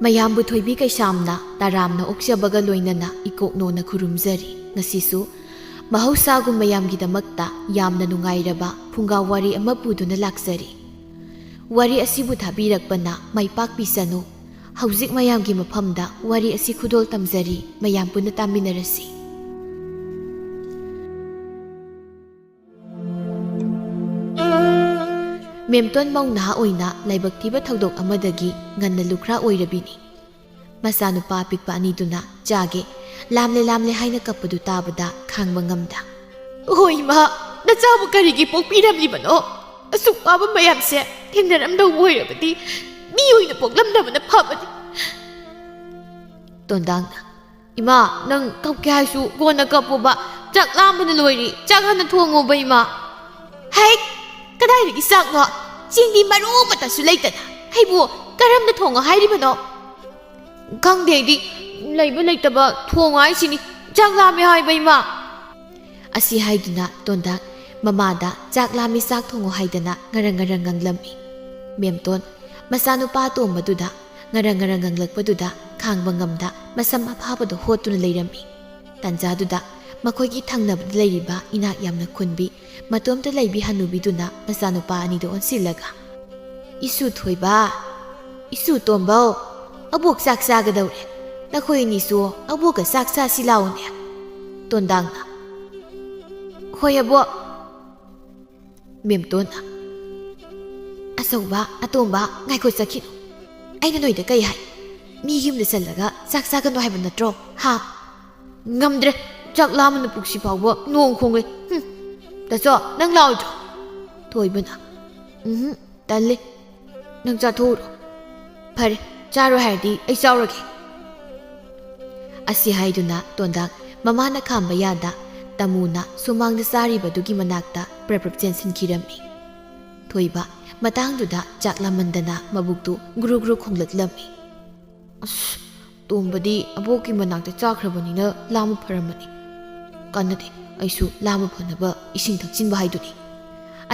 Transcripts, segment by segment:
ꯃꯌꯥꯝꯕꯨ ꯊꯣꯏꯕꯤ ꯀꯩꯁꯥꯝꯅ ꯇꯔꯥꯝꯅ ꯑꯣꯛꯆꯕꯒ ꯂꯣꯏꯅꯅ ꯏꯀꯣꯛꯅꯣꯅ ꯈꯨꯔꯨꯝꯖꯔꯤ ꯉꯁꯤꯁꯨ ꯃꯍꯧꯁꯥꯒꯨꯝ ꯃꯌꯥꯝꯒꯤꯗꯃꯛꯇ ꯌꯥꯝꯅ ꯅꯨꯡꯉꯥꯏꯔꯕ ꯐꯨꯡꯒꯥ ꯋꯥꯔꯤ ꯑꯃ ꯄꯨꯗꯨꯅ ꯂꯥꯛꯆꯔꯤ ꯋꯥꯔꯤ ꯑꯁꯤꯕꯨ ꯊꯥꯕꯤꯔꯛꯄꯅ ꯃꯥꯏꯄꯥꯛꯄꯤꯁꯅꯨ ꯍꯧꯖꯤꯛ ꯃꯌꯥꯝꯒꯤ ꯃꯐꯝꯗ ꯋꯥꯔꯤ ꯑꯁꯤ ꯈꯨꯗꯣꯜ ꯇꯝꯖꯔꯤ ꯃꯌꯥꯝ ꯄꯨꯟꯅ ꯇꯥꯃꯤꯟꯅꯔꯁꯤ ꯃꯦꯝꯇꯣꯟ ꯃꯧ ꯅꯍꯥ ꯑꯣꯏꯅ ꯂꯥꯏꯕꯛ ꯊꯤꯕ ꯊꯧꯗꯣꯛ ꯑꯃꯗꯒꯤ ꯉꯟꯅ ꯂꯨꯈ꯭ꯔꯥ ꯑꯣꯏꯔꯕꯤꯅꯤ ꯃꯆꯥꯅꯨꯄꯥ ꯑꯄꯤꯛꯄ ꯑꯅꯤꯗꯨꯅ ꯆꯥꯒꯦ ꯂꯥꯝꯂꯦ ꯂꯥꯝꯂꯦ ꯍꯥꯏꯅ ꯀꯞꯄꯗꯨ ꯇꯥꯕꯗ ꯈꯥꯡꯕ ꯉꯝꯗ ꯍꯣꯏ ꯏꯃꯥ ꯅꯆꯥꯕꯨ ꯀꯔꯤꯒꯤ ꯄꯣꯛꯄꯤꯔꯝꯂꯤꯕꯅꯣ ꯑꯁꯨꯛ ꯋꯥꯕ ꯃꯌꯥꯝꯁꯦ ꯊꯦꯡꯅꯔꯝꯗꯧꯕ ꯑꯣꯏꯔꯕꯗꯤ ꯃꯤ ꯑꯣꯏꯅ ꯄꯣꯛꯂꯝꯗꯕꯅ ꯐꯕꯅꯤ ꯇꯣꯟꯗꯥꯡꯅ ꯏꯃꯥ ꯅꯪ ꯀꯞꯀꯦ ꯍꯥꯏꯁꯨ ꯀꯣꯟꯅ ꯀꯞꯄꯣꯕ ꯆꯥꯛ ꯂꯥꯝꯕꯅ ꯂꯣꯏꯔꯤ ꯆꯥꯛ ꯍꯥꯟꯅ ꯊꯣꯡꯉꯣꯕ ꯏꯃꯥ ꯍꯩ ꯀꯗꯥꯏꯗꯒꯤ ꯆꯥꯛꯅꯣ ꯆꯦꯡꯗꯤ ꯃꯔꯨ ꯑꯃꯠꯇꯁꯨ ꯂꯩꯇꯅ ꯑꯩꯕꯨ ꯀꯔꯝꯅ ꯊꯣꯡꯉꯣ ꯍꯥꯏꯔꯤꯕꯅꯣ ꯈꯪꯗꯦ ꯑꯩꯗꯤ ꯂꯩꯕ ꯂꯩꯇꯕ ꯊꯣꯡꯉꯣ ꯍꯥꯏꯁꯤꯅꯤ ꯆꯥꯛ ꯂꯥꯝꯃꯦ ꯍꯥꯏꯕ ꯏꯃꯥ ꯑꯁꯤ ꯍꯥꯏꯗꯨꯅ ꯇꯣꯟꯗꯥꯡ ꯃꯃꯥꯗ ꯆꯥꯛ ꯂꯥꯝꯃꯤ ꯆꯥꯛ ꯊꯣꯡꯉꯣ ꯍꯥꯏꯗꯅ ꯉꯔꯪ ꯉꯔꯪ ꯉꯪꯂꯝꯃꯤ ꯃꯦꯝꯇꯣꯟ ꯃꯆꯥꯅꯨꯄꯥ ꯑꯇꯣꯝꯕꯗꯨꯗ ꯉꯔꯪ ꯉꯔꯪ ꯉꯪꯂꯛꯄꯗꯨꯗ ꯈꯥꯡꯕ ꯉꯝꯗ ꯃꯁꯝ ꯑꯐꯥꯕꯗꯣ ꯍꯣꯠꯇꯨꯅ ꯂꯩꯔꯝꯃꯤ ꯇꯟꯖꯥꯗꯨꯗ ꯃꯈꯣꯏꯒꯤ ꯊꯪꯅꯕꯗ ꯂꯩꯔꯤꯕ ꯏꯅꯥꯛ ꯌꯥꯝꯅ ꯈꯨꯟꯕꯤ ꯃꯇꯣꯝꯇ ꯂꯩꯕꯤ ꯍꯅꯨꯕꯤꯗꯨꯅ ꯃꯆꯥꯅꯨꯄꯥ ꯑꯅꯤꯗꯨ ꯑꯣꯟꯁꯤꯜꯂꯒ ꯏꯁꯨ ꯊꯣꯏꯕ ꯏꯁꯨ ꯇꯣꯝꯕꯧ ꯑꯕꯣꯛ ꯆꯥꯛ ꯆꯥꯒꯗꯧꯔꯦ ꯅꯈꯣꯏ ꯑꯅꯤꯁꯨ ꯑꯕꯣꯛꯀ ꯆꯥꯛ ꯆꯥꯁꯤ ꯂꯥꯎꯅꯦ ꯇꯣꯟꯗꯥꯡꯅ ꯍꯣꯏ ꯑꯕꯣꯛ ꯃꯦꯝꯇꯣꯟꯅ ꯑꯆꯧꯕ ꯑꯇꯣꯝꯕ ꯉꯥꯏꯈꯣ ꯆꯠꯈꯤꯅꯨ ꯑꯩꯅ ꯅꯣꯏꯗ ꯀꯩ ꯍꯥꯏ ꯃꯤ ꯌꯨꯝꯗ ꯆꯠꯂꯒ ꯆꯥꯛ ꯆꯥꯒꯅꯨ ꯍꯥꯏꯕ ꯅꯠꯇ꯭ꯔꯣ ꯍꯥ ꯉꯝꯗ꯭ꯔꯦ ꯆꯥꯛ ꯂꯥꯝꯕꯅ ꯄꯨꯛꯁꯤ ꯐꯥꯎꯕ ꯅꯣꯡ ꯈꯣꯡꯂꯦ ꯇꯥꯆꯣ ꯅꯪ ꯂꯥꯛꯑꯣꯏꯗ꯭ꯔꯣ ꯊꯣꯏꯕꯅ ꯇꯜꯂꯦ ꯅꯪ ꯆꯥꯊꯣꯛꯎꯔꯣ ꯐꯔꯦ ꯆꯥꯔꯣꯏ ꯍꯥꯏꯔꯗꯤ ꯑꯩ ꯆꯥꯎꯔꯒꯦ ꯑꯁꯤ ꯍꯥꯏꯗꯨꯅ ꯇꯣꯟꯗꯥꯡ ꯃꯃꯥꯅ ꯈꯥꯝꯕ ꯌꯥꯗ ꯇꯃꯨꯅ ꯁꯨꯃꯥꯡꯗ ꯆꯥꯔꯤꯕꯗꯨꯒꯤ ꯃꯅꯥꯛꯇ ꯄ꯭ꯔꯞ ꯆꯦꯟꯁꯤꯟꯈꯤꯔꯝꯃꯤ ꯊꯣꯏꯕ ꯃꯇꯥꯡꯗꯨꯗ ꯆꯥꯛ ꯂꯥꯃꯟꯗꯅ ꯃꯕꯨꯛꯇꯨ ꯒ꯭ꯔꯨ ꯒ꯭ꯔꯨ ꯈꯣꯡꯂꯛꯂꯝꯃꯤ ꯑꯁ ꯇꯣꯝꯕꯗꯤ ꯑꯕꯣꯛꯀꯤ ꯃꯅꯥꯛꯇ ꯆꯥꯈ꯭ꯔꯕꯅꯤꯅ ꯂꯥꯝꯕ ꯐꯔꯝꯃꯅꯤ ꯀꯥꯟꯅꯗꯦ ꯑꯩꯁꯨ ꯂꯥꯝꯕ ꯐꯅꯕ ꯏꯁꯤꯡ ꯊꯛꯆꯤꯟꯕ ꯍꯥꯏꯗꯨꯅꯤ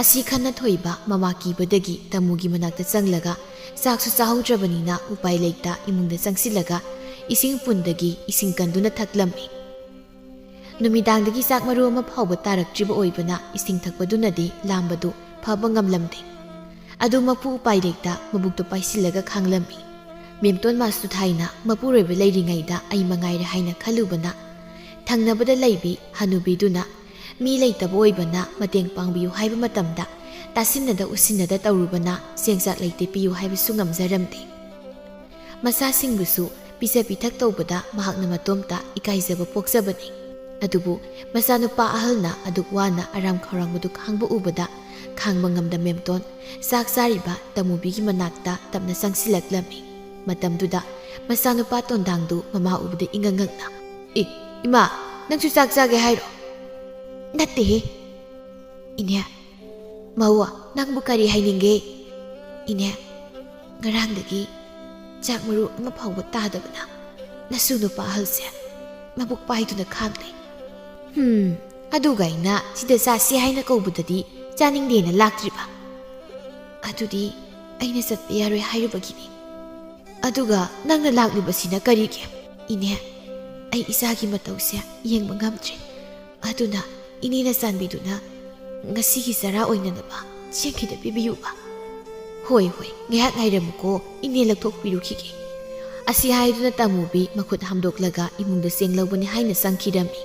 ꯑꯁꯤ ꯈꯟꯅ ꯊꯣꯏꯕ ꯃꯃꯥ ꯀꯤꯕꯗꯒꯤ ꯇꯃꯨꯒꯤ ꯃꯅꯥꯛꯇ ꯆꯪꯂꯒ ꯆꯥꯛꯁꯨ ꯆꯥꯍꯧꯗ꯭ꯔꯕꯅꯤꯅ ꯎꯄꯥꯏ ꯂꯩꯇ ꯏꯃꯨꯡꯗ ꯆꯪꯁꯤꯜꯂꯒ ꯏꯁꯤꯡ ꯄꯨꯟꯗꯒꯤ ꯏꯁꯤꯡ ꯀꯟꯗꯨꯅ ꯊꯛꯂꯝꯃꯤ ꯅꯨꯃꯤꯗꯥꯡꯗꯒꯤ ꯆꯥꯛ ꯃꯔꯨ ꯑꯃ ꯐꯥꯎꯕ ꯇꯥꯔꯛꯇ꯭ꯔꯤꯕ ꯑꯣꯏꯕꯅ ꯏꯁꯤꯡ ꯊꯛꯄꯗꯨꯅꯗꯤ ꯂꯥꯝꯕꯗꯨ ꯐꯕ ꯉꯝꯂꯝꯗꯦ ꯑꯗꯨꯃꯛꯄꯨ ꯎꯄꯥꯏ ꯂꯩꯇ ꯃꯕꯨꯛꯇꯨ ꯄꯥꯏꯁꯤꯜꯂꯒ ꯈꯥꯡꯂꯝꯃꯤ ꯃꯦꯝꯇꯣꯟ ꯃꯥꯁꯨ ꯊꯥꯏꯅ ꯃꯄꯨꯔꯣꯏꯕ ꯂꯩꯔꯤꯉꯩꯗ ꯑꯩ ꯃꯉꯥꯏꯔꯦ ꯍꯥꯏꯅ ꯈꯜꯂꯨꯕꯅ ꯊꯪꯅꯕꯗ ꯂꯩꯕꯤ ꯍꯅꯨꯕꯤꯗꯨꯅ ꯃꯤ ꯂꯩꯇꯕ ꯑꯣꯏꯕꯅ ꯃꯇꯦꯡ ꯄꯥꯡꯕꯤꯌꯨ ꯍꯥꯏꯕ ꯃꯇꯝꯗ ꯇꯥꯁꯤꯟꯅꯗ ꯎꯁꯤꯟꯅꯗ ꯇꯧꯔꯨꯕꯅ ꯆꯦꯡꯆꯥꯛ ꯂꯩꯇꯦ ꯄꯤꯌꯨ ꯍꯥꯏꯕꯁꯨ ꯉꯝꯖꯔꯝꯗꯦ ꯃꯆꯥꯁꯤꯡꯕꯨꯁꯨ ꯄꯤꯖ ꯄꯤꯊꯛ ꯇꯧꯕꯗ ꯃꯍꯥꯛꯅ ꯃꯇꯣꯝꯇ ꯏꯀꯥꯏꯖꯕ ꯄꯣꯛꯆꯕꯅꯤ ꯑꯗꯨꯕꯨ ꯃꯆꯥꯅꯨꯄꯥ ꯑꯍꯜꯅ ꯑꯗꯨꯛ ꯋꯥꯅ ꯑꯔꯥꯝ ꯈꯧꯔꯥꯡꯕꯗꯨ ꯈꯥꯡꯕ ꯎꯕꯗ ꯈꯥꯡꯕ ꯉꯝꯗ ꯃꯦꯝꯇꯣꯟ ꯆꯥꯛ ꯆꯥꯔꯤꯕ ꯇꯃꯨꯕꯤꯒꯤ ꯃꯅꯥꯛꯇ ꯇꯞꯅ ꯆꯪꯁꯤꯜꯂꯛꯂꯝꯃꯤ ꯃꯇꯝꯗꯨꯗ ꯃꯆꯥꯅꯨꯄꯥ ꯇꯣꯟꯗꯥꯡꯗꯨ ꯃꯃꯥ ꯎꯕꯗ ꯏꯉꯛ ꯉꯛꯅ ꯏꯃꯥ ꯅꯪꯁꯨ ꯆꯥꯛ ꯆꯥꯒꯦ ꯍꯥꯏꯔꯣ ꯅꯠꯇꯦꯍꯦ ꯏꯅꯦ ꯃꯧ ꯅꯪꯕꯨ ꯀꯔꯤ ꯍꯥꯏꯅꯤꯡꯒꯦ ꯏꯅꯦ ꯉꯔꯥꯡꯗꯒꯤ ꯆꯥꯛ ꯃꯔꯨ ꯑꯃ ꯐꯥꯎꯕ ꯇꯥꯗꯕꯅ ꯅꯁꯨ ꯅꯨꯄꯥ ꯑꯍꯜꯁꯦ ꯃꯕꯨꯛ ꯄꯥꯏꯗꯨꯅ ꯈꯥꯡꯂꯦ ꯑꯗꯨꯒ ꯑꯩꯅ ꯁꯤꯗ ꯆꯥꯁꯤ ꯍꯥꯏꯅ ꯀꯧꯕꯗꯗꯤ ꯆꯥꯅꯤꯡꯗꯦꯅ ꯂꯥꯛꯇ꯭ꯔꯤꯕ ꯑꯗꯨꯗꯤ ꯑꯩꯅ ꯆꯠꯄ ꯌꯥꯔꯣꯏ ꯍꯥꯏꯔꯨꯕꯒꯤꯅꯤ ꯑꯗꯨꯒ ꯅꯪꯅ ꯂꯥꯛꯂꯤꯕꯁꯤꯅ ꯀꯔꯤꯒꯤ ꯏꯅꯦ ꯑꯩ ꯏꯆꯥꯒꯤ ꯃꯇꯧꯁꯦ ꯌꯦꯡꯕ ꯉꯝꯗ꯭ꯔꯦ ꯑꯗꯨꯅ ꯏꯅꯦꯅ ꯆꯥꯟꯕꯤꯗꯨꯅ ꯉꯁꯤꯒꯤ ꯆꯔꯥ ꯑꯣꯏꯅꯅꯕ ꯆꯦꯡ ꯈꯤꯇ ꯄꯤꯕꯤꯌꯨꯕ ꯍꯣꯏ ꯍꯣꯏ ꯉꯥꯏꯍꯥꯛ ꯉꯥꯏꯔꯝꯃꯨꯀꯣ ꯏꯅꯦ ꯂꯧꯊꯣꯛꯄꯤꯔꯨꯈꯤꯒꯦ ꯑꯁꯤ ꯍꯥꯏꯗꯨꯅ ꯇꯃꯨꯕꯤ ꯃꯈꯨꯠ ꯍꯥꯝꯗꯣꯛꯂꯒ ꯏꯃꯨꯡꯗ ꯆꯦꯡ ꯂꯧꯕꯅꯤ ꯍꯥꯏꯅ ꯆꯪꯈꯤꯔꯝꯃꯤ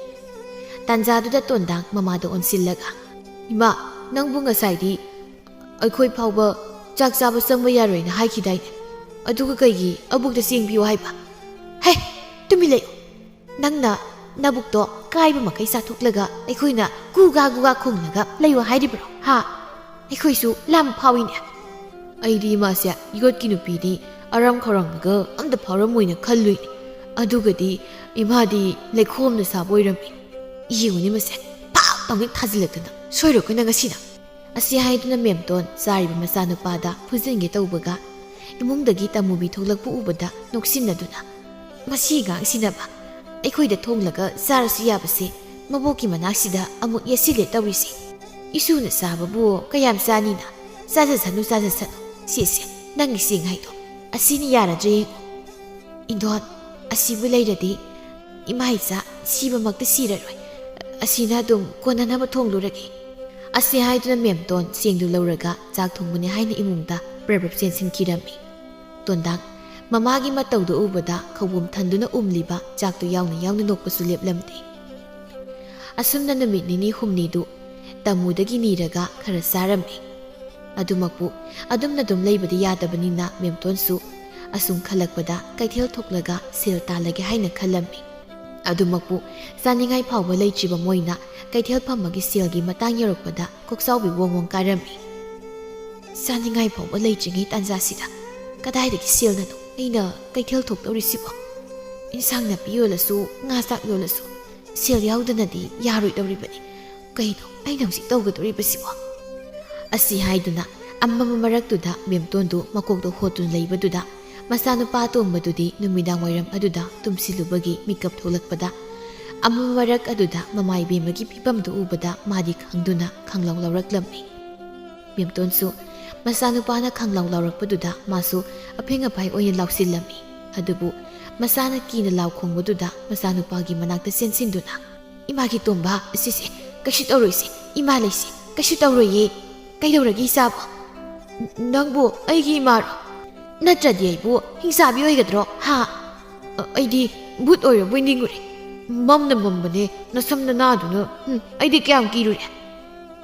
ꯇꯥꯟꯖꯥꯗꯨꯗ ꯇꯣꯟꯗꯥꯡ ꯃꯃꯥꯗ ꯑꯣꯟꯁꯤꯜꯂꯒ ꯏꯃꯥ ꯅꯪꯕꯨ ꯉꯁꯥꯏꯗꯤ ꯑꯩꯈꯣꯏ ꯐꯥꯎꯕ ꯆꯥꯛ ꯆꯥꯕ ꯆꯪꯕ ꯌꯥꯔꯣꯏꯅ ꯍꯥꯏꯈꯤꯗꯥꯏꯅꯦ ꯑꯗꯨꯒ ꯀꯩꯒꯤ ꯑꯕꯣꯛꯇ ꯆꯦꯡ ꯄꯤꯌꯨ ꯍꯥꯏꯕ ꯍꯦ ꯇꯨꯃꯤꯟ ꯂꯩꯌꯨ ꯅꯪꯅ ꯅꯕꯨꯛꯇꯣ ꯀꯥꯏꯕ ꯃꯈꯩ ꯆꯥꯊꯣꯛꯂꯒ ꯑꯩꯈꯣꯏꯅ ꯒꯨꯒꯥ ꯒꯨꯒꯥ ꯈꯣꯡꯂꯒ ꯂꯩꯌꯣ ꯍꯥꯏꯔꯤꯕ꯭ꯔꯣ ꯍꯥ ꯑꯩꯈꯣꯏꯁꯨ ꯂꯥꯝꯕ ꯐꯥꯎꯏꯅꯦ ꯑꯩꯗꯤ ꯏꯃꯥꯁꯦ ꯌꯣꯠꯀꯤ ꯅꯨꯄꯤꯗꯤ ꯑꯔꯥꯝ ꯈꯧꯔꯥꯡꯕꯒ ꯑꯝꯇ ꯐꯥꯎꯔꯝꯃꯣꯏꯅ ꯈꯜꯂꯨꯏꯅꯤ ꯑꯗꯨꯒꯗꯤ ꯏꯃꯥꯗꯤ ꯂꯩꯈꯣꯝꯅ ꯁꯥꯕ ꯑꯣꯏꯔꯝꯃꯤ ꯌꯦꯡꯉꯨꯅꯤ ꯃꯁꯦ ꯊꯥꯛ ꯇꯧꯅ ꯊꯥꯖꯤꯜꯂꯛꯇꯅ ꯁꯣꯏꯔꯣꯏꯅ ꯉꯁꯤꯅ ꯑꯁꯤ ꯍꯥꯏꯗꯨꯅ ꯃꯦꯝꯇꯣꯟ ꯆꯥꯔꯤꯕ ꯃꯆꯥꯅꯨꯄꯥꯗ ꯐꯨꯖꯤꯟꯒꯦ ꯇꯧꯕꯒ ꯏꯃꯨꯡꯗꯒꯤ ꯇꯃꯨꯕꯤ ꯊꯣꯛꯂꯛꯄ ꯎꯕꯗ ꯅꯣꯛꯁꯤꯟꯅꯗꯨꯅ ꯃꯁꯤ ꯉꯥꯡꯁꯤꯟꯅꯕ ꯑꯩꯈꯣꯏꯗ ꯊꯣꯡꯂꯒ ꯆꯥꯔꯁꯨ ꯌꯥꯕꯁꯦ ꯃꯕꯣꯛꯀꯤ ꯃꯅꯥꯛꯁꯤꯗ ꯑꯃꯨꯛ ꯌꯦꯠꯁꯤꯜꯂꯦ ꯇꯧꯔꯤꯁꯦ ꯏꯁꯨꯅ ꯆꯥꯕꯕꯨ ꯀꯌꯥꯝ ꯆꯥꯅꯤꯅ ꯆꯥꯖꯁꯅꯨ ꯁꯤꯁꯦ ꯅꯪꯒꯤ ꯆꯦꯡ ꯍꯥꯏꯗꯣ ꯑꯁꯤꯅ ꯌꯥꯔꯗ꯭ꯔꯦ ꯌꯦꯡꯉꯣ ꯏꯟꯗꯣꯟ ꯑꯁꯤꯕꯨ ꯂꯩꯔꯗꯤ ꯏꯃꯥ ꯏꯆꯥ ꯁꯤꯕꯃꯛꯇ ꯁꯤꯔꯔꯣꯏ ꯑꯁꯤꯅ ꯑꯗꯨꯝ ꯀꯣꯟꯅꯅꯕ ꯊꯣꯡꯂꯨꯔꯒꯦ ꯑꯁꯤ ꯍꯥꯏꯗꯨꯅ ꯃꯦꯝꯇꯣꯟ ꯆꯦꯡꯗꯨ ꯂꯧꯔꯒ ꯆꯥꯛ ꯊꯣꯡꯕꯅꯤ ꯍꯥꯏꯅ ꯏꯃꯨꯡꯗ ꯄ꯭ꯔꯕ ꯆꯦꯟꯁꯤꯟꯈꯤꯔꯝꯃꯤ ꯇꯣꯟꯗꯥꯡ ꯃꯃꯥꯒꯤ ꯃꯇꯧꯗꯨ ꯎꯕꯗ ꯈꯧꯕꯨꯝ ꯊꯟꯗꯨꯅ ꯎꯝꯂꯤꯕ ꯆꯥꯛꯇꯨ ꯌꯥꯎꯅ ꯌꯥꯎꯅ ꯅꯣꯛꯄꯁꯨ ꯂꯦꯞꯂꯝꯗꯦ ꯑꯁꯨꯝꯅ ꯅꯨꯃꯤꯠ ꯅꯤꯅꯤ ꯍꯨꯝꯅꯤꯗꯨ ꯇꯃꯨꯗꯒꯤ ꯅꯤꯔꯒ ꯈꯔ ꯆꯥꯔꯝꯃꯤ ꯑꯗꯨꯃꯛꯄꯨ ꯑꯗꯨꯝꯅ ꯂꯩꯕꯗꯤ ꯌꯥꯗꯕꯅꯤꯅ ꯃꯦꯝꯇꯣꯟꯁꯨ ꯑꯁꯨꯝ ꯈꯜꯂꯛꯄꯗ ꯀꯩꯊꯦꯜ ꯊꯣꯛꯂꯒ ꯁꯦꯜ ꯇꯥꯜꯂꯒꯦ ꯍꯥꯏꯅ ꯈꯜꯂꯝꯃꯤ ꯑꯗꯨꯃꯛꯄꯨ ꯆꯥꯅꯤꯡꯉꯥꯏ ꯐꯥꯎꯕ ꯂꯩꯇ꯭ꯔꯤꯕ ꯃꯣꯏꯅ ꯀꯩꯊꯦꯜ ꯐꯝꯕꯒꯤ ꯁꯦꯜꯒꯤ ꯃꯇꯥꯡ ꯌꯧꯔꯛꯄꯗ ꯀꯣꯛꯆꯥꯎꯕꯤ ꯋꯣꯡ ꯀꯥꯔꯝꯃꯤ ꯆꯥꯅꯤꯡꯉꯥꯏ ꯐꯥꯎꯕ ꯂꯩꯇ꯭ꯔꯤꯉꯩ ꯇꯥꯟꯖꯥꯁꯤꯗ ꯀꯗꯥꯏꯗꯒꯤ ꯁꯦꯜꯅꯅꯣ ꯑꯩꯅ ꯀꯩꯊꯦꯜ ꯊꯣꯛꯇꯧꯔꯤꯁꯤꯕꯣ ꯏꯟꯁꯥꯡ ꯅꯥꯄꯤ ꯌꯣꯜꯂꯁꯨ ꯉꯥ ꯆꯥꯛ ꯌꯣꯜꯂꯁꯨ ꯁꯦꯜ ꯌꯥꯎꯗꯅꯗꯤ ꯌꯥꯔꯣꯏꯗꯧꯔꯤꯕꯅꯤ ꯀꯩꯅꯣ ꯑꯩꯅ ꯍꯧꯖꯤꯛ ꯇꯧꯒꯗꯧꯔꯤꯕꯁꯤꯕꯣ ꯑꯁꯤ ꯍꯥꯏꯗꯨꯅ ꯑꯃꯝꯕ ꯃꯔꯛꯇꯨꯗ ꯃꯦꯝꯇꯣꯟꯗꯨ ꯃꯀꯣꯛꯇ ꯍꯣꯠꯇꯨꯅ ꯂꯩꯕꯗꯨꯗ ꯃꯆꯥꯅꯨꯄꯥ ꯑꯇꯣꯝꯕꯗꯨꯗꯤ ꯅꯨꯃꯤꯗꯥꯡ ꯋꯥꯏꯔꯝ ꯑꯗꯨꯗ ꯇꯨꯝꯁꯤꯜꯂꯨꯕꯒꯤ ꯃꯤꯀꯞ ꯊꯣꯛꯂꯛꯄꯗ ꯑꯃꯝꯕ ꯃꯔꯛ ꯑꯗꯨꯗ ꯃꯃꯥ ꯏꯕꯦꯝꯃꯒꯤ ꯐꯤꯕꯝꯗꯨ ꯎꯕꯗ ꯃꯥꯗꯤ ꯈꯪꯗꯨꯅ ꯈꯪꯂꯥꯎ ꯂꯥꯎꯔꯛꯂꯝꯃꯤ ꯃꯦꯝꯇꯣꯟꯁꯨ ꯃꯆꯥꯅꯨꯄꯥꯅ ꯈꯪꯂꯥꯎ ꯂꯥꯎꯔꯛꯄꯗꯨꯗ ꯃꯥꯁꯨ ꯑꯐꯦꯡ ꯑꯐꯥꯏ ꯑꯣꯏꯅ ꯂꯥꯎꯁꯤꯜꯂꯝꯃꯤ ꯑꯗꯨꯕꯨ ꯃꯆꯥꯅ ꯀꯤꯅ ꯂꯥꯎ ꯈꯣꯡꯕꯗꯨꯗ ꯃꯆꯥꯅꯨꯄꯥꯒꯤ ꯃꯅꯥꯛꯇ ꯆꯦꯟꯁꯤꯟꯗꯨꯅ ꯏꯃꯥꯒꯤ ꯇꯣꯝꯕ ꯁꯤꯁꯦ ꯀꯩꯁꯨ ꯇꯧꯔꯣꯏꯁꯦ ꯏꯃꯥ ꯂꯩꯁꯦ ꯀꯩꯁꯨ ꯇꯧꯔꯣꯏꯌꯦ ꯀꯩꯗꯧꯔꯒꯦ ꯏꯆꯥꯕꯣ ꯅꯪꯕꯨ ꯑꯩꯒꯤ ꯏꯃꯥꯔꯣ ꯅꯠꯇ꯭ꯔꯗꯤ ꯑꯩꯕꯨ ꯍꯤꯡꯆꯥꯕꯤ ꯑꯣꯏꯒꯗ꯭ꯔꯣ ꯍꯥ ꯑꯩꯗꯤ ꯚꯨꯠ ꯑꯣꯏꯔꯕꯣꯏ ꯅꯤꯡꯉꯨꯔꯦ ꯃꯝꯅ ꯃꯝꯕꯅꯦ ꯅꯁꯝꯅ ꯅꯥꯗꯨꯅ ꯑꯩꯗꯤ ꯀꯌꯥꯝ ꯀꯤꯔꯨꯔꯦ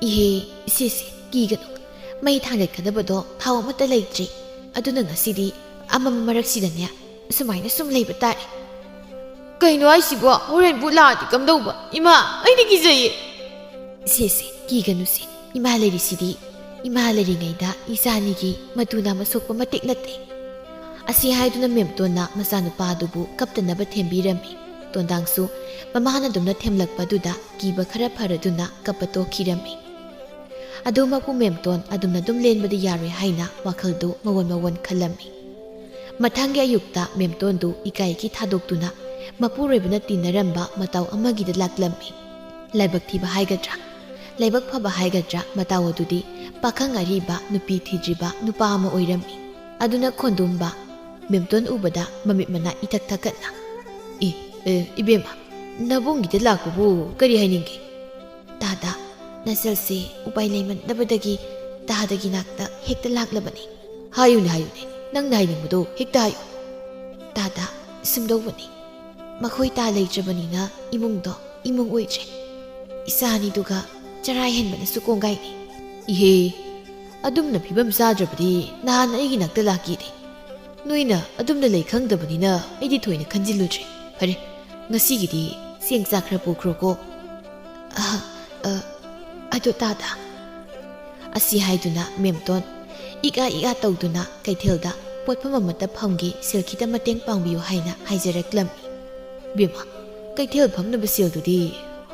ꯏꯍꯦ ꯏꯆꯦꯁꯦ ꯀꯤꯒꯅꯨ ꯃꯩ ꯊꯥꯡꯒꯠꯀꯗꯕꯗꯣ ꯊꯥꯎ ꯑꯃꯠꯇ ꯂꯩꯇ꯭ꯔꯤ ꯑꯗꯨꯅ ꯉꯁꯤꯗꯤ ꯑꯃꯝꯕ ꯃꯔꯛꯁꯤꯗꯅꯦ ꯁꯨꯃꯥꯏꯅ ꯁꯨꯝ ꯂꯩꯕ ꯇꯥꯔꯦ ꯀꯩꯅꯣ ꯍꯥꯏꯁꯤꯕꯣ ꯍꯣꯔꯦꯟ ꯚꯨꯠ ꯂꯥꯛꯑꯗꯤ ꯀꯝꯗꯧꯕ ꯏꯃꯥ ꯑꯩꯗꯤ ꯀꯤꯖꯩꯌꯦ ꯏꯆꯦꯁꯦ ꯀꯤꯒꯅꯨꯁꯦ ꯏꯃꯥ ꯂꯩꯔꯤꯁꯤꯗꯤ ꯏꯃꯥ ꯂꯩꯔꯤꯉꯩꯗ ꯏꯆꯥꯅꯤꯒꯤ ꯃꯇꯨ ꯅꯥꯝꯃ ꯁꯣꯛꯄ ꯃꯇꯤꯛ ꯅꯠꯇꯦ ꯑꯁꯤ ꯍꯥꯏꯗꯨꯅ ꯃꯦꯝꯇꯣꯟꯅ ꯃꯆꯥꯅꯨꯄꯥ ꯑꯗꯨꯕꯨ ꯀꯞꯇꯅꯕ ꯊꯦꯝꯕꯤꯔꯝꯃꯤ ꯇꯣꯟꯗꯥꯡꯁꯨ ꯃꯃꯥꯅ ꯑꯗꯨꯝꯅ ꯊꯦꯝꯂꯛꯄꯗꯨꯗ ꯀꯤꯕ ꯈꯔ ꯐꯔꯗꯨꯅ ꯀꯞꯄ ꯇꯣꯛꯈꯤꯔꯝꯃꯤ ꯑꯗꯨꯃꯛꯄꯨ ꯃꯦꯝꯇꯣꯟ ꯑꯗꯨꯝꯅ ꯂꯦꯟꯕꯗꯤ ꯌꯥꯔꯣꯏ ꯍꯥꯏꯅ ꯋꯥꯈꯜꯗꯨ ꯃꯋꯣꯟ ꯈꯜꯂꯝꯃꯤ ꯃꯊꯪꯒꯤ ꯑꯌꯨꯛꯇ ꯃꯦꯝꯇꯣꯟꯗꯨ ꯏꯀꯥꯏꯒꯤ ꯊꯥꯗꯣꯛꯇꯨꯅ ꯃꯄꯨꯔꯣꯏꯕꯅ ꯇꯤꯟꯅꯔꯝꯕ ꯃꯇꯥꯎ ꯑꯃꯒꯤꯗ ꯂꯥꯛꯂꯝꯃꯤ ꯂꯥꯏꯕꯛ ꯊꯤꯕ ꯍꯥꯏꯒꯗ꯭ꯔꯥ ꯂꯥꯏꯕꯛ ꯐꯕ ꯍꯥꯏꯒꯗ꯭ꯔꯥ ꯃꯇꯥꯎ ꯑꯗꯨꯗꯤ ꯄꯥꯈꯪ ꯑꯔꯤꯕ ꯅꯨꯄꯤ ꯊꯤꯗ꯭ꯔꯤꯕ ꯅꯨꯄꯥ ꯑꯃ ꯑꯣꯏꯔꯝꯃꯤ ꯑꯗꯨꯅ ꯈꯣꯟꯗꯨꯝꯕ ꯃꯦꯝꯇꯣꯟ ꯎꯕꯗ ꯃꯃꯤꯠ ꯃꯅꯥ ꯏꯊꯛ ꯊꯛꯀꯠꯅ ꯏꯕꯦꯝꯃ ꯅꯕꯨꯡꯒꯤꯗ ꯂꯥꯛꯄꯕꯨ ꯀꯔꯤ ꯍꯥꯏꯅꯤꯡꯒꯦ ꯇꯥꯗ ꯅꯆꯜꯁꯦ ꯎꯄꯥꯏ ꯂꯩꯃꯟꯗꯕꯗꯒꯤ ꯇꯥꯗꯒꯤ ꯅꯥꯛꯇ ꯍꯦꯛꯇ ꯂꯥꯛꯂꯕꯅꯤ ꯍꯥꯏꯌꯨꯅꯦ ꯅꯪꯅ ꯍꯥꯏꯅꯤꯡꯕꯗꯣ ꯍꯦꯛꯇ ꯍꯥꯏꯌꯨ ꯇꯥꯗ ꯁꯨꯝꯗꯧꯕꯅꯤ ꯃꯈꯣꯏ ꯇꯥ ꯂꯩꯇ꯭ꯔꯕꯅꯤꯅ ꯏꯃꯨꯡꯗꯣ ꯏꯃꯨꯡ ꯑꯣꯏꯗ꯭ꯔꯦ ꯏꯆꯥꯅꯤꯗꯨꯒ ꯆꯔꯥ ꯍꯦꯟꯕꯅꯁꯨ ꯀꯣꯡꯒꯥꯏꯅꯤ ꯏꯍꯦ ꯑꯗꯨꯝꯅ ꯐꯤꯕꯝ ꯆꯥꯗ꯭ꯔꯕꯗꯤ ꯅꯍꯥꯟ ꯑꯩꯒꯤ ꯅꯥꯛꯇ ꯂꯥꯛꯀꯦꯗꯤ ꯅꯣꯏꯅ ꯑꯗꯨꯝꯅ ꯂꯩ ꯈꯪꯗꯕꯅꯤꯅ ꯑꯩꯗꯤ ꯊꯣꯏꯅ ꯈꯟꯖꯤꯜꯂꯨꯗ꯭ꯔꯦ ꯐꯔꯦ ꯉꯁꯤꯒꯤꯗꯤ ꯆꯦꯡ ꯆꯥꯛ ꯈꯔ ꯄꯨꯈ꯭ꯔꯣꯀꯣ ꯑꯗꯨ ꯇꯥꯗ ꯑꯁꯤ ꯍꯥꯏꯗꯨꯅ ꯃꯦꯝꯇꯣꯟ ꯏꯀꯥ ꯇꯧꯗꯨꯅ ꯀꯩꯊꯦꯜꯗ ꯄꯣꯠꯐꯝ ꯑꯃꯠꯇ ꯐꯝꯒꯦ ꯁꯦꯜ ꯈꯤꯇ ꯃꯇꯦꯡ ꯄꯥꯡꯕꯤꯌꯨ ꯍꯥꯏꯅ ꯍꯥꯏꯖꯔꯛꯂꯝꯃꯤ ꯕꯦꯝꯃ ꯀꯩꯊꯦꯜ ꯐꯝꯅꯕ ꯁꯦꯜꯗꯨꯗꯤ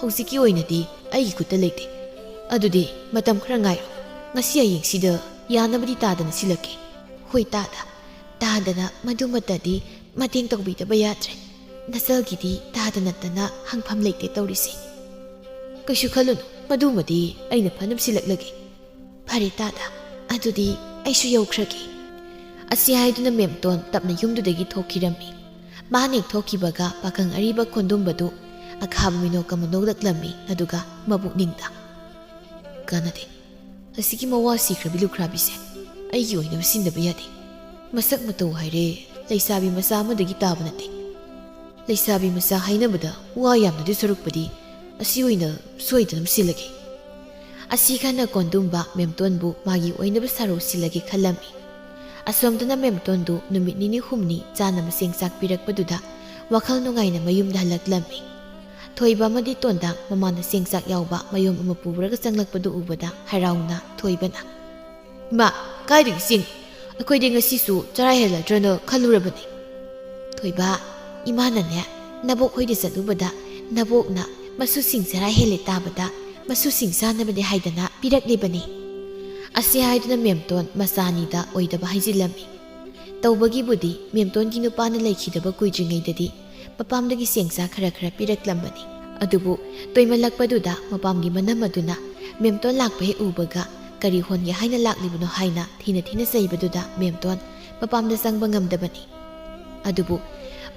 ꯍꯧꯖꯤꯛꯀꯤ ꯑꯣꯏꯅꯗꯤ ꯑꯩꯒꯤ ꯈꯨꯠꯇ ꯂꯩꯇꯦ ꯑꯗꯨꯗꯤ ꯃꯇꯝ ꯈꯔ ꯉꯥꯏꯔꯣ ꯉꯁꯤ ꯍꯌꯦꯡꯁꯤꯗ ꯌꯥꯅꯕꯗꯤ ꯇꯥꯗꯅ ꯁꯤꯜꯂꯛꯀꯦ ꯍꯣꯏ ꯇꯥꯗꯅ ꯃꯗꯨꯃꯠꯇꯗꯤ ꯃꯇꯦꯡ ꯇꯧꯕꯤꯗꯕ ꯌꯥꯗ꯭ꯔꯦ ꯅꯆꯜꯒꯤꯗꯤ ꯇꯥꯗ ꯅꯠꯇꯅ ꯍꯪꯐꯝ ꯂꯩꯇꯦ ꯇꯧꯔꯤꯁꯦ ꯀꯩꯁꯨ ꯈꯜꯂꯨꯅꯨ ꯃꯗꯨꯃꯗꯤ ꯑꯩꯅ ꯐꯅꯕ ꯁꯤꯜꯂꯛꯂꯒꯦ ꯐꯔꯦ ꯇꯥꯗ ꯑꯗꯨꯗꯤ ꯑꯩꯁꯨ ꯌꯧꯈ꯭ꯔꯒꯦ ꯑꯁꯤ ꯍꯥꯏꯗꯨꯅ ꯃꯦꯝꯇꯣꯟ ꯇꯞꯅ ꯌꯨꯝꯗꯨꯗꯒꯤ ꯊꯣꯛꯈꯤꯔꯝꯃꯤ ꯃꯥꯅ ꯍꯦꯛ ꯊꯣꯛꯈꯤꯕꯒ ꯄꯥꯈꯪ ꯑꯔꯤꯕ ꯈꯣꯟꯗꯨꯝꯕꯗꯨ ꯑꯈꯥꯕ ꯃꯤꯅꯣꯛ ꯑꯃ ꯅꯣꯛꯂꯛꯂꯝꯃꯤ ꯑꯗꯨꯒ ꯃꯕꯨꯛꯅꯤꯡꯗ ꯀꯥꯟꯅꯗꯦ ꯑꯁꯤꯒꯤ ꯃꯋꯥ ꯁꯤꯈ꯭ꯔꯕꯤ ꯂꯨꯈ꯭ꯔꯥꯕꯤꯁꯦ ꯑꯩꯒꯤ ꯑꯣꯏꯅꯕ ꯁꯤꯟꯗꯕ ꯌꯥꯗꯦ ꯃꯁꯛ ꯃꯇꯧ ꯍꯥꯏꯔꯦ ꯂꯩꯁꯥꯕꯤ ꯃꯆꯥ ꯑꯃꯗꯒꯤ ꯇꯥꯕ ꯅꯠꯇꯦ ꯂꯩꯁꯥꯕꯤ ꯃꯆꯥ ꯍꯥꯏꯅꯕꯗ ꯋꯥ ꯌꯥꯝꯅꯗꯤ ꯁꯔꯨꯛꯄꯗꯤ ꯑꯁꯤ ꯑꯣꯏꯅ ꯁꯣꯏꯗꯅ ꯁꯤꯜꯂꯒꯦ ꯑꯁꯤ ꯈꯟꯅ ꯀꯣꯟꯗꯨꯝꯕ ꯃꯦꯝꯇꯣꯟꯕꯨ ꯃꯥꯒꯤ ꯑꯣꯏꯅꯕ ꯁꯔꯧ ꯁꯤꯜꯂꯒꯦ ꯈꯜꯂꯝꯃꯤ ꯑꯁꯣꯝꯗꯅ ꯃꯦꯝꯇꯣꯟꯗꯨ ꯅꯨꯃꯤꯠ ꯅꯤꯅꯤ ꯍꯨꯝꯅꯤ ꯆꯥꯅꯕ ꯆꯦꯡ ꯆꯥꯛ ꯄꯤꯔꯛꯄꯗꯨꯗ ꯋꯥꯈꯜ ꯅꯨꯡꯉꯥꯏꯅ ꯃꯌꯨꯝꯗ ꯍꯜꯂꯛꯂꯝꯃꯤ ꯊꯣꯏꯕ ꯑꯃꯗꯤ ꯇꯣꯟꯗꯥꯡ ꯃꯃꯥꯅ ꯆꯦꯡ ꯆꯥꯛ ꯌꯥꯎꯕ ꯃꯌꯨꯝ ꯑꯃ ꯄꯨꯔꯒ ꯆꯪꯂꯛꯄꯗꯨ ꯎꯕꯗ ꯍꯔꯥꯎꯅ ꯊꯣꯏꯕꯅ ꯏꯃꯥ ꯀꯥꯏꯗꯒꯤ ꯆꯦꯡ ꯑꯩꯈꯣꯏꯗꯤ ꯉꯁꯤꯁꯨ ꯆꯔꯥ ꯍꯦꯜꯂꯗ꯭ꯔꯅ ꯈꯜꯂꯨꯔꯕꯅꯤ ꯊꯣꯏꯕ ꯏꯃꯥꯅꯅꯦ ꯅꯕꯣꯛ ꯍꯣꯏꯗ ꯆꯠꯂꯨꯕꯗ ꯅꯕꯣꯛꯅ ꯃꯁꯨꯁꯤꯡ ꯆꯔꯥ ꯍꯦꯜꯂꯦ ꯇꯥꯕꯗ ꯃꯁꯨꯁꯤꯡ ꯆꯥꯅꯕꯅꯦ ꯍꯥꯏꯗꯅ ꯄꯤꯔꯛꯂꯤꯕꯅꯤ ꯑꯁꯤ ꯍꯥꯏꯗꯨꯅ ꯃꯦꯝꯇꯣꯟ ꯃꯆꯥꯅꯤꯗ ꯑꯣꯏꯗꯕ ꯍꯥꯏꯖꯤꯜꯂꯝꯃꯤ ꯇꯧꯕꯒꯤꯕꯨꯗꯤ ꯃꯦꯝꯇꯣꯟꯒꯤ ꯅꯨꯄꯥꯅ ꯂꯩꯈꯤꯗꯕ ꯀꯨꯏꯗ꯭ꯔꯤꯉꯩꯗꯗꯤ ꯃꯄꯥꯝꯗꯒꯤ ꯆꯦꯡ ꯆꯥꯛ ꯈꯔ ꯄꯤꯔꯛꯂꯝꯕꯅꯤ ꯑꯗꯨꯕꯨ ꯇꯣꯏꯃꯜꯂꯛꯄꯗꯨꯗ ꯃꯄꯥꯝꯒꯤ ꯃꯅꯝ ꯑꯗꯨꯅ ꯃꯦꯝꯇꯣꯟ ꯂꯥꯛꯄ ꯍꯦꯛ ꯎꯕꯒ ꯀꯔꯤ ꯍꯣꯟꯒꯦ ꯍꯥꯏꯅ ꯂꯥꯛꯂꯤꯕꯅꯣ ꯍꯥꯏꯅ ꯊꯤꯅ ꯆꯩꯕꯗꯨꯗ ꯃꯦꯝꯇꯣꯟ ꯃꯄꯥꯝꯗ ꯆꯪꯕ ꯉꯝꯗꯕꯅꯤ ꯑꯗꯨꯕꯨ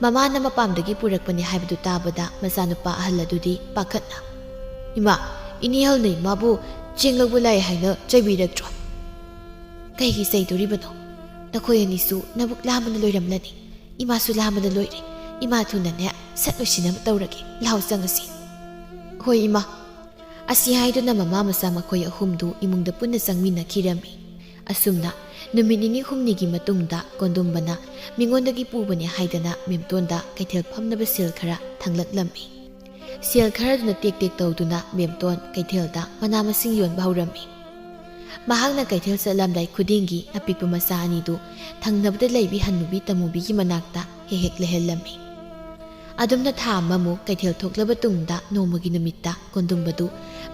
ꯃꯃꯥꯅ ꯃꯄꯥꯝꯗꯒꯤ ꯄꯨꯔꯛꯄꯅꯤ ꯍꯥꯏꯕꯗꯨ ꯇꯥꯕꯗ ꯃꯆꯥꯅꯨꯄꯥ ꯑꯍꯜ ꯑꯗꯨꯗꯤ ꯄꯥꯈꯠꯅ "ꯏꯃꯥ, ꯏꯅꯦꯍꯜꯅ ꯏꯃꯥꯕꯨ ꯆꯦꯡ ꯂꯧꯕ ꯂꯥꯛꯑꯦ ꯍꯥꯏꯅ ꯆꯩꯕꯤꯔꯛꯇ꯭ꯔꯣ?" "ꯀꯩꯒꯤ ꯆꯩꯗꯣꯔꯤꯕꯅꯣ? ꯅꯈꯣꯏ ꯑꯅꯤꯁꯨ ꯅꯕꯨꯛ ꯂꯥꯝꯕꯅ ꯂꯣꯏꯔꯝꯂꯅꯤ. ꯏꯃꯥꯁꯨ ꯂꯥꯝꯕꯅ ꯂꯣꯏꯔꯦ. ꯏꯃꯥ ꯊꯨꯅꯅꯦ ꯁꯠ ꯂꯣꯏꯁꯤꯟꯅꯕ ꯇꯧꯔꯒꯦ. ꯂꯥꯎ ꯆꯪꯉꯁꯤ." "ꯍꯣꯏ ꯏꯃꯥ." ꯑꯁꯤ ꯍꯥꯏꯗꯨꯅ ꯃꯃꯥ ꯃꯆꯥ ꯃꯈꯣꯏ ꯑꯍꯨꯝꯗꯨ ꯏꯃꯨꯡꯗ ꯄꯨꯟꯅ ꯆꯪꯃꯤꯟꯅꯈꯤꯔꯝꯃꯤ꯫ ꯑꯁꯨꯝꯅ ꯅꯨꯃꯤꯠ ꯅꯤꯅꯤ ꯍꯨꯝꯅꯤꯒꯤ ꯃꯇꯨꯡꯗ ꯀꯣꯟꯗꯨꯝꯕꯅ ꯃꯤꯉꯣꯟꯗꯒꯤ ꯄꯨꯕꯅꯤ ꯍꯥꯏꯗꯅ ꯃꯦꯝꯇꯣꯟꯗ ꯀꯩꯊꯦꯜ ꯐꯝꯅꯕ ꯁꯦꯜ ꯈꯔ ꯊꯥꯡꯂꯛꯂꯝꯃꯤ꯫ ꯁꯦꯜ ꯈꯔꯗꯨꯅ ꯇꯦꯛ ꯇꯦꯛ ꯇꯧꯗꯨꯅ ꯃꯦꯝꯇꯣꯟ ꯀꯩꯊꯦꯜꯗ ꯃꯅꯥ ꯃꯁꯤꯡ ꯌꯣꯟꯕ ꯍꯧꯔꯝꯃꯤ꯫ ꯃꯍꯥꯛꯅ ꯀꯩꯊꯦꯜ ꯆꯠꯂꯝꯗꯥꯏ ꯈꯨꯗꯤꯡꯒꯤ ꯑꯄꯤꯛꯄ ꯃꯆꯥ ꯑꯅꯤꯗꯨ ꯊꯪꯅꯕꯗ ꯂꯩꯕꯤ ꯍꯟꯅꯨꯕꯤ ꯇꯃꯨꯕꯤꯒꯤ ꯃꯅꯥꯛꯇ ꯍꯦꯛ ꯍꯦꯛ ꯂꯩꯍꯜꯂꯝꯃꯤ꯫ ꯑꯗꯨꯝꯅ ꯊꯥ ꯑꯃꯃꯨꯛ ꯀꯩꯊꯦꯜ ꯊꯣꯛꯂꯕ ꯇꯨꯡꯗ ꯅꯣꯡꯃꯒꯤ ꯅꯨꯃꯤꯠꯇ ꯀꯣꯟꯗꯨꯝꯕꯗꯨ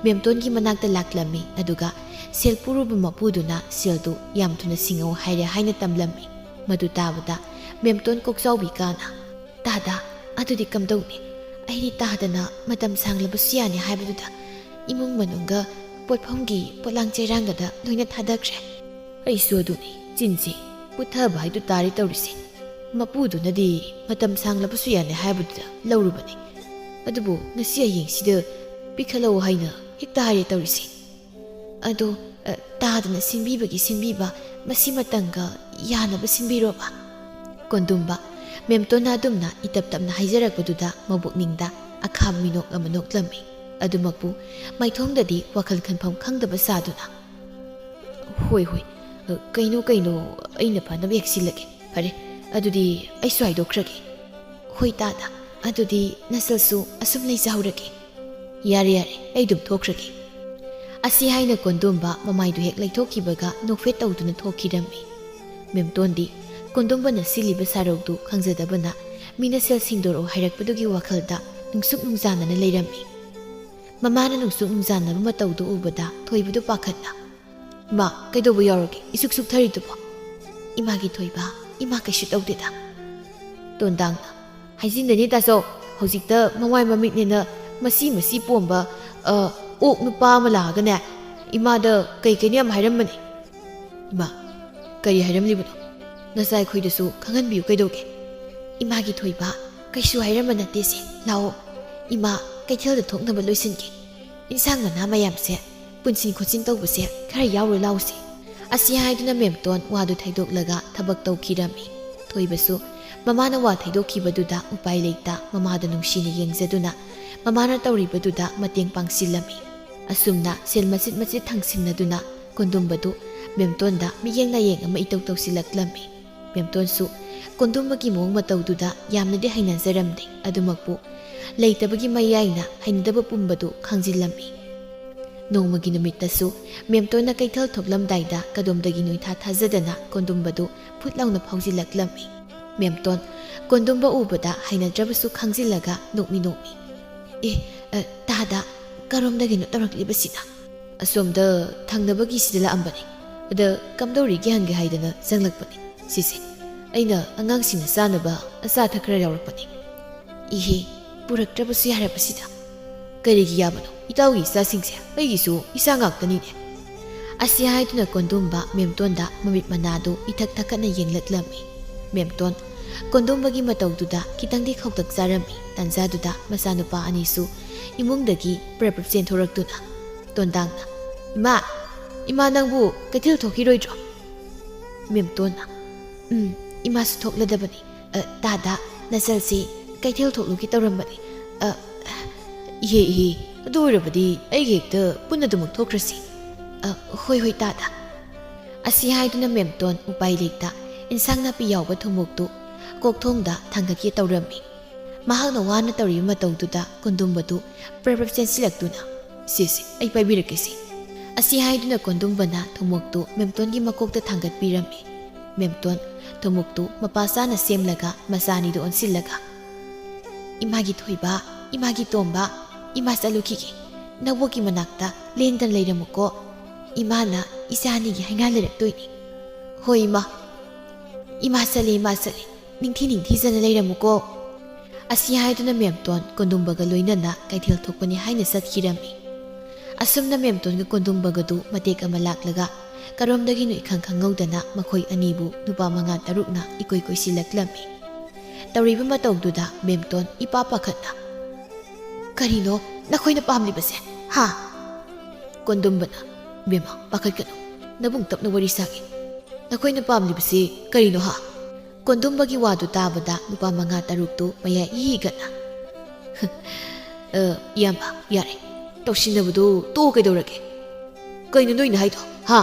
ꯃꯦꯝꯇꯣꯟꯒꯤ ꯃꯅꯥꯛꯇ ꯂꯥꯛꯂꯝꯃꯤ ꯑꯗꯨꯒ ꯁꯦꯜ ꯄꯨꯔꯨꯕ ꯃꯄꯨꯗꯨꯅ ꯁꯦꯜꯗꯨ ꯌꯥꯝ ꯊꯨꯅ ꯁꯤꯡꯉꯧ ꯍꯥꯏꯔꯦ ꯍꯥꯏꯅ ꯇꯝꯂꯝꯃꯤ꯫ ꯃꯗꯨ ꯇꯥꯕꯗ ꯃꯦꯝꯇꯣꯟ ꯀꯣꯛꯆꯥꯎꯕꯤ ꯀꯥꯅ "ꯇꯥꯗ, ꯑꯗꯨꯗꯤ ꯀꯝꯗꯧꯅꯤ? ꯑꯩꯗꯤ ꯇꯥꯗꯅ ꯃꯇꯝ ꯁꯥꯡꯂꯕꯁꯨ ꯌꯥꯅꯤ ꯍꯥꯏꯕꯗꯨꯗ ꯏꯃꯨꯡ ꯃꯅꯨꯡꯒ ꯄꯣꯠꯐꯝꯒꯤ ꯄꯣꯠꯂꯥꯡ ꯆꯩꯔꯥꯡꯒꯗ ꯂꯣꯏꯅ ꯊꯥꯗꯈ꯭ꯔꯦ." "ꯑꯩꯁꯨ ꯑꯗꯨꯅꯤ, ꯆꯤꯟꯁꯤ ꯄꯨꯊꯕ ꯍꯥꯏꯗꯨ ꯇꯥꯔꯤ ꯇꯧꯔꯤꯁꯦ꯫ ꯃꯄꯨꯗꯨꯅꯗꯤ ꯃꯇꯝ ꯁꯥꯡꯂꯕꯁꯨ ꯌꯥꯅꯤ ꯍꯥꯏꯕꯗꯨꯗ ꯂꯧꯔꯨꯕꯅꯤ. ꯑꯗꯨꯕꯨ ꯉꯁꯤ ꯍꯌꯦꯡꯁꯤꯗ ꯄꯤꯈꯠꯂꯛꯎ ꯍꯥꯏꯅ ꯍꯦꯛꯇ ꯍꯥꯏꯔꯦ ꯇꯧꯔꯤꯁꯦ꯫ ꯑꯗꯣ ꯇꯥꯗꯅ ꯁꯤꯟꯕꯤꯕꯒꯤ ꯁꯤꯟꯕꯤꯕ, ꯃꯁꯤꯃꯇꯪꯒ ꯌꯥꯅꯕ ꯁꯤꯟꯕꯤꯔꯣꯕ." ꯀꯣꯟꯗꯨꯝꯕ ꯃꯦꯝꯇꯣꯟꯅ ꯑꯗꯨꯝꯅ ꯏꯇꯞ ꯇꯞꯅ ꯍꯥꯏꯖꯔꯛꯄꯗꯨꯗ ꯃꯕꯨꯛꯅꯤꯡꯗ ꯑꯈꯥꯕ ꯃꯤꯅꯣꯛ ꯑꯃ ꯅꯣꯛꯂꯝꯃꯤ꯫ ꯑꯗꯨꯃꯛꯄꯨ ꯃꯥꯏꯊꯣꯡꯗꯗꯤ ꯋꯥꯈꯜ ꯈꯟꯐꯝ ꯈꯪꯗꯕ ꯁꯥꯗꯨꯅ "ꯍꯣꯏ ꯍꯣꯏ, ꯀꯩꯅꯣ ꯑꯩꯅ ꯐꯅꯕ ꯍꯦꯛ ꯁꯤꯜꯂꯒꯦ. ꯐꯔꯦ, ꯑꯗꯨꯗꯤ ꯑꯩꯁꯨ ꯍꯥꯏꯗꯣꯛꯈ꯭ꯔꯒꯦ." "ꯍꯣꯏ ꯇꯥꯗ, ꯑꯗꯨꯗꯤ ꯅꯆꯜꯁꯨ ꯑꯁꯨꯝ ꯂꯩꯖꯍꯧꯔꯒꯦ." "ꯌꯥꯔꯦ ꯌꯥꯔꯦ, ꯑꯩ ꯑꯗꯨꯝ ꯊꯣꯛꯈ꯭ꯔꯒꯦ." ꯑꯁꯤ ꯍꯥꯏꯅ ꯀꯣꯟꯗꯨꯝꯕ ꯃꯃꯥꯏꯗꯨ ꯍꯦꯛ ꯂꯩꯊꯣꯛꯈꯤꯕꯒ ꯅꯣꯛꯐꯦꯠ ꯇꯧꯗꯨꯅ ꯊꯣꯛꯈꯤꯔꯝꯃꯤ꯫ ꯃꯦꯝꯇꯣꯟꯗꯤ ꯀꯣꯟꯗꯨꯝꯕꯅ ꯁꯤꯜꯂꯤꯕ ꯁꯥꯔꯧꯗꯨ ꯈꯪꯖꯗꯕꯅ ꯃꯤꯅ ꯁꯦꯜ ꯁꯤꯡꯗꯣꯔꯛꯎ ꯍꯥꯏꯔꯛꯄꯗꯨꯒꯤ ꯋꯥꯈꯜꯗ ꯅꯨꯡꯁꯨꯛ ꯅꯨꯡꯖꯥꯅꯅ ꯂꯩꯔꯝꯃꯤ꯫ ꯃꯃꯥꯅ ꯅꯨꯡꯁꯨꯛ ꯅꯨꯡꯖꯥꯅꯕ ꯃꯇꯧꯗꯨ ꯎꯕꯗ ꯊꯣꯏꯕꯗꯨ ꯄꯥꯈꯠꯅ "ꯏꯃꯥ, ꯀꯩꯗꯧꯕ ꯌꯥꯎꯔꯒꯦ ꯏꯁꯨꯛ ꯁꯨꯛꯊꯔꯤꯗꯨꯕꯣ?" "ꯏꯃꯥꯒꯤ ꯊꯣꯏꯕ, ꯏꯃꯥ ꯀꯩꯁꯨ ꯇꯧꯗꯦꯗ." ꯇꯣꯟꯗꯥꯡꯅ "ꯍꯥꯏꯖꯤꯟꯗꯅꯤ ꯇꯥꯆꯧ, ꯍꯧꯖꯤꯛꯇ ꯃꯃꯥꯏ ꯃꯃꯤꯠꯅꯦꯅ ꯃꯁꯤ ꯄꯣꯝꯕ ꯑꯣꯛ ꯅꯨꯄꯥ ꯑꯃ ꯂꯥꯛꯑꯒꯅꯦ ꯏꯃꯥꯗ ꯀꯩꯀꯩꯅꯣ ꯌꯥꯝ ꯍꯥꯏꯔꯝꯕꯅꯤ." "ꯏꯃꯥ, ꯀꯔꯤ ꯍꯥꯏꯔꯝꯂꯤꯕꯅꯣ? ꯅꯆꯥ ꯑꯩꯈꯣꯏꯗꯁꯨ ꯈꯪꯍꯟꯕꯤꯌꯨ ꯀꯩꯗꯧꯒꯦ?" "ꯏꯃꯥꯒꯤ ꯊꯣꯏꯕ, ꯀꯩꯁꯨ ꯍꯥꯏꯔꯝꯕ ꯅꯠꯇꯦꯁꯦ. ꯂꯥꯛꯑꯣ, ꯏꯃꯥ ꯀꯩꯊꯦꯜꯗ ꯊꯣꯛꯅꯕ ꯂꯣꯏꯁꯤꯟꯒꯦ. ꯏꯟꯁꯥꯡ ꯃꯅꯥ ꯃꯌꯥꯝꯁꯦ ꯄꯨꯟꯁꯤꯟ ꯈꯣꯠꯆꯤꯟ ꯇꯧꯕꯁꯦ ꯈꯔ ꯌꯥꯎꯔ ꯂꯥꯎꯁꯦ." ꯑꯁꯤ ꯍꯥꯏꯗꯨꯅ ꯃꯦꯝꯇꯣꯟ ꯋꯥꯗꯨ ꯊꯩꯗꯣꯛꯂꯒ ꯊꯕꯛ ꯇꯧꯈꯤꯔꯝꯃꯤ꯫ ꯊꯣꯏꯕꯁꯨ ꯃꯃꯥꯅ ꯋꯥ ꯊꯩꯗꯣꯛꯈꯤꯕꯗꯨꯗ ꯎꯄꯥꯏ ꯂꯩꯇ ꯃꯃꯥꯗ ꯅꯨꯡꯁꯤꯅ ꯌꯦꯡꯖꯗꯨꯅ ꯃꯃꯥꯅ ꯇꯧꯔꯤꯕꯗꯨꯗ ꯃꯇꯦꯡ ꯄꯥꯡꯁꯤꯜꯂꯝꯃꯤ꯫ ꯑꯁꯨꯝꯅ ꯁꯦꯜ ꯃꯆꯤꯠ ꯃꯆꯤꯠ ꯊꯥꯡꯁꯤꯟꯅꯗꯨꯅ ꯀꯣꯟꯗꯨꯝꯕꯗꯨ ꯃꯦꯝꯇꯣꯟꯗ ꯃꯤꯠꯌꯦꯡ ꯅꯥꯌꯦꯡ ꯑꯃ ꯏꯇꯧ ꯇꯧꯁꯤꯜꯂꯛꯂꯝꯃꯤ꯫ ꯃꯦꯝꯇꯣꯟꯁꯨ ꯀꯣꯟꯗꯨꯝꯕꯒꯤ ꯃꯑꯣꯡ ꯃꯇꯧꯗꯨꯗ ꯌꯥꯝꯅꯗꯤ ꯍꯩꯅꯖꯔꯝꯗꯦ, ꯑꯗꯨꯃꯛꯄꯨ ꯂꯩꯇꯕꯒꯤ ꯃꯌꯥꯏꯅ ꯍꯩꯅꯗꯕ ꯄꯨꯝꯕꯗꯨ ꯈꯥꯡꯖꯤꯜꯂꯝꯃꯤ꯫ ꯅꯣꯡꯃꯒꯤ ꯅꯨꯃꯤꯠꯇꯁꯨ ꯃꯦꯝꯇꯣꯟꯅ ꯀꯩꯊꯦꯜ ꯊꯣꯛꯂꯝꯗꯥꯏꯗ ꯀꯗꯣꯝꯗꯒꯤꯅꯣ ꯏꯊꯥ ꯊꯥꯖꯗꯅ ꯀꯣꯟꯗꯨꯝꯕꯗꯨ ꯐꯨꯠ ꯂꯥꯎꯅ ꯐꯥꯎꯖꯤꯜꯂꯛꯂꯝꯃꯤ꯫ ꯃꯦꯝꯇꯣꯟ ꯀꯣꯟꯗꯨꯝꯕ ꯎꯕꯗ ꯍꯩꯅꯗ꯭ꯔꯕꯁꯨ ꯈꯥꯡꯖꯤꯜꯂꯒ ꯅꯣꯛꯃꯤ ꯅꯣꯛꯃꯤ "ꯇꯥꯗ, ꯀꯔꯣꯝꯗꯒꯤꯅꯣ ꯇꯧꯔꯛꯂꯤꯕꯁꯤꯅ?" "ꯑꯁꯣꯝꯗ ꯊꯪꯅꯕꯒꯤ ꯁꯤꯗ ꯂꯥꯛꯑꯝꯕꯅꯤ. ꯑꯗ ꯀꯝꯗꯧꯔꯤꯒꯦ ꯍꯪꯒꯦ ꯍꯥꯏꯗꯅ ꯆꯪꯂꯛꯄꯅꯤ. ꯁꯤꯁꯦ ꯑꯩꯅ ꯑꯉꯥꯡꯁꯤꯡꯅ ꯆꯥꯅꯕ ꯑꯆꯥ ꯑꯊꯛ ꯈꯔ ꯌꯥꯎꯔꯛꯄꯅꯤ." "ꯏꯍꯦ, ꯄꯨꯔꯛꯇ꯭ꯔꯕꯁꯨ ꯌꯥꯔꯕꯁꯤꯗ." "ꯀꯔꯤꯒꯤ ꯌꯥꯕꯅꯣ? ꯏꯇꯥꯎꯒꯤ ꯏꯆꯥꯁꯤꯡꯁꯦ ꯑꯩꯒꯤꯁꯨ ꯏꯆꯥ ꯉꯥꯛꯇꯅꯤꯅꯦ." ꯑꯁꯤ ꯍꯥꯏꯗꯨꯅ ꯀꯣꯟꯗꯨꯝꯕ ꯃꯦꯝꯇꯣꯟꯗ ꯃꯃꯤꯠ ꯃꯅꯥꯗꯨ ꯏꯊꯛ ꯊꯛꯀꯠꯅ ꯌꯦꯡꯂꯛꯂꯝꯃꯤ꯫ ꯃꯦꯝꯇꯣꯟ ꯀꯣꯟꯗꯨꯝꯕꯒꯤ ꯃꯇꯧꯗꯨꯗ ꯈꯤꯇꯪꯗꯤ ꯈꯧꯇꯛ ꯆꯥꯔꯝꯃꯤ꯫ ꯇꯥꯟꯖꯥꯗꯨꯗ ꯃꯆꯥꯅꯨꯄꯥ ꯑꯅꯤꯁꯨ ꯏꯃꯨꯡꯗꯒꯤ ꯄ꯭ꯔꯞ ꯆꯦꯟꯊꯣꯔꯛꯇꯨꯅ ꯇꯣꯟꯗꯥꯡꯅ "ꯏꯃꯥ ꯅꯪꯕꯨ ꯀꯩꯊꯦꯜ ꯊꯣꯛꯈꯤꯔꯣꯏꯗ꯭ꯔꯣ?" ꯃꯦꯝꯇꯣꯟꯅ "ꯏꯃꯥꯁꯨ ꯊꯣꯛꯂꯗꯕꯅꯤ. ꯇꯥꯗ, ꯅꯆꯜꯁꯤ ꯀꯩꯊꯦꯜ ꯊꯣꯛꯂꯨꯒꯦ ꯇꯧꯔꯝꯕꯅꯤ." "ꯏꯍꯦ, ꯑꯗꯨ ꯑꯣꯏꯔꯕꯗꯤ ꯑꯩꯒ ꯍꯦꯛꯇ ꯄꯨꯟꯅ ꯑꯗꯨꯃꯛ ꯊꯣꯛꯈ꯭ꯔꯁꯤ." "ꯍꯣꯏ ꯍꯣꯏ ꯇꯥꯗ." ꯑꯁꯤ ꯍꯥꯏꯗꯨꯅ ꯃꯦꯝꯇꯣꯟ ꯎꯄꯥꯏ ꯂꯩꯇ ꯏꯟꯁꯥꯡ ꯅꯥꯄꯤ ꯌꯥꯎꯕ ꯊꯨꯝꯃꯣꯛꯇꯨ ꯀꯣꯛꯊꯣꯡꯗ ꯊꯥꯡꯒꯠꯀꯦ ꯇꯧꯔꯝꯃꯤ꯫ ꯃꯍꯥꯛꯅ ꯋꯥꯅ ꯇꯧꯔꯤꯕ ꯃꯇꯧꯗꯨꯗ ꯀꯣꯟꯗꯨꯝꯕꯗꯨ ꯄ꯭ꯔꯞ ꯆꯦꯟꯁꯤꯜꯂꯛꯇꯨꯅ "ꯁꯤꯁꯦ ꯑꯩ ꯄꯥꯏꯕꯤꯔꯛꯀꯦꯁꯤ." ꯑꯁꯤ ꯍꯥꯏꯗꯨꯅ ꯀꯣꯟꯗꯨꯝꯕꯅ ꯊꯨꯝꯃꯣꯛꯇꯨ ꯃꯦꯝꯇꯣꯟꯒꯤ ꯃꯀꯣꯛꯇ ꯊꯥꯡꯒꯠꯄꯤꯔꯝꯃꯤ꯫ ꯃꯦꯝꯇꯣꯟ ꯊꯨꯝꯃꯣꯛꯇꯨ ꯃꯄꯥ ꯆꯥꯅ ꯁꯦꯝꯂꯒ ꯃꯆꯥ ꯑꯅꯤꯗꯨ ꯑꯣꯟꯁꯤꯜꯂꯒ "ꯏꯃꯥꯒꯤ ꯊꯣꯏꯕ, ꯏꯃꯥꯒꯤ ꯇꯣꯝꯕ, ꯏꯃꯥ ꯆꯠꯂꯨꯈꯤꯒꯦ. ꯅꯕꯣꯛꯀꯤ ꯃꯅꯥꯛꯇ ꯂꯦꯡꯗꯅ ꯂꯩꯔꯝꯃꯨꯀꯣ. ꯏꯃꯥꯅ ꯏꯆꯥ ꯑꯅꯤꯒꯤ ꯍꯩꯉꯥꯜ ꯂꯩꯔꯛꯇꯣꯏꯅꯤ." "ꯍꯣꯏ ꯏꯃꯥ." "ꯏꯃꯥ ꯆꯠꯂꯦ. ꯅꯤꯡꯊꯤꯖꯅ ꯂꯩꯔꯝꯃꯨꯀꯣ." ꯑꯁꯤ ꯍꯥꯏꯗꯨꯅ ꯃꯦꯝꯇꯣꯟ ꯀꯣꯟꯗꯨꯝꯕꯒ ꯂꯣꯏꯅꯅ ꯀꯩꯊꯦꯜ ꯊꯣꯛꯄꯅꯤ ꯍꯥꯏꯅ ꯆꯠꯈꯤꯔꯝꯃꯤ꯫ ꯑꯁꯨꯝꯅ ꯃꯦꯝꯇꯣꯟꯒ ꯀꯣꯟꯗꯨꯝꯕꯒꯗꯨ ꯃꯇꯦꯛ ꯑꯃ ꯂꯥꯛꯂꯒ ꯀꯔꯣꯝꯗꯒꯤꯅꯣ ꯏꯈꯪ ꯈꯪꯍꯧꯗꯅ ꯃꯈꯣꯏ ꯑꯅꯤꯕꯨ ꯅꯨꯄꯥ 5-6ꯅ ꯏꯀꯣꯏ ꯀꯣꯏꯁꯤꯜꯂꯛꯂꯝꯃꯤ꯫ ꯇꯧꯔꯤꯕ ꯃꯇꯧꯗꯨꯗ ꯃꯦꯝꯇꯣꯟ ꯏꯄꯥ ꯄꯥꯈꯠꯅ ꯀꯔꯤꯅꯣ ꯅꯈꯣꯏꯅ ꯄꯥꯝꯂꯤꯕꯁꯦ ꯍꯥ ꯀꯣꯟꯗꯨꯝꯕꯅ ꯕꯦꯝꯃ ꯄꯥꯈꯠꯀꯅꯨ ꯅꯕꯨꯡ ꯇꯞꯅ ꯋꯥꯔꯤ ꯁꯥꯒꯦ ꯅꯈꯣꯏꯅ ꯄꯥꯝꯂꯤꯕꯁꯤ ꯀꯔꯤꯅꯣ ꯍꯥ ꯀꯣꯟꯗꯨꯝꯕꯒꯤ ꯋꯥꯗꯨ ꯇꯥꯕꯗ ꯅꯨꯄꯥ ꯃꯉꯥ ꯇꯔꯨꯛꯇꯨ ꯃꯌꯥ ꯏꯒꯠꯅ ꯏꯌꯥꯝꯕ ꯌꯥꯔꯦ ꯇꯧꯁꯤꯟꯅꯕꯗꯨ ꯇꯣꯛꯑꯣ ꯀꯩꯗꯧꯔꯒꯦ ꯀꯩꯅꯣ ꯅꯣꯏꯅ ꯍꯥꯏꯗꯣ ꯍꯥ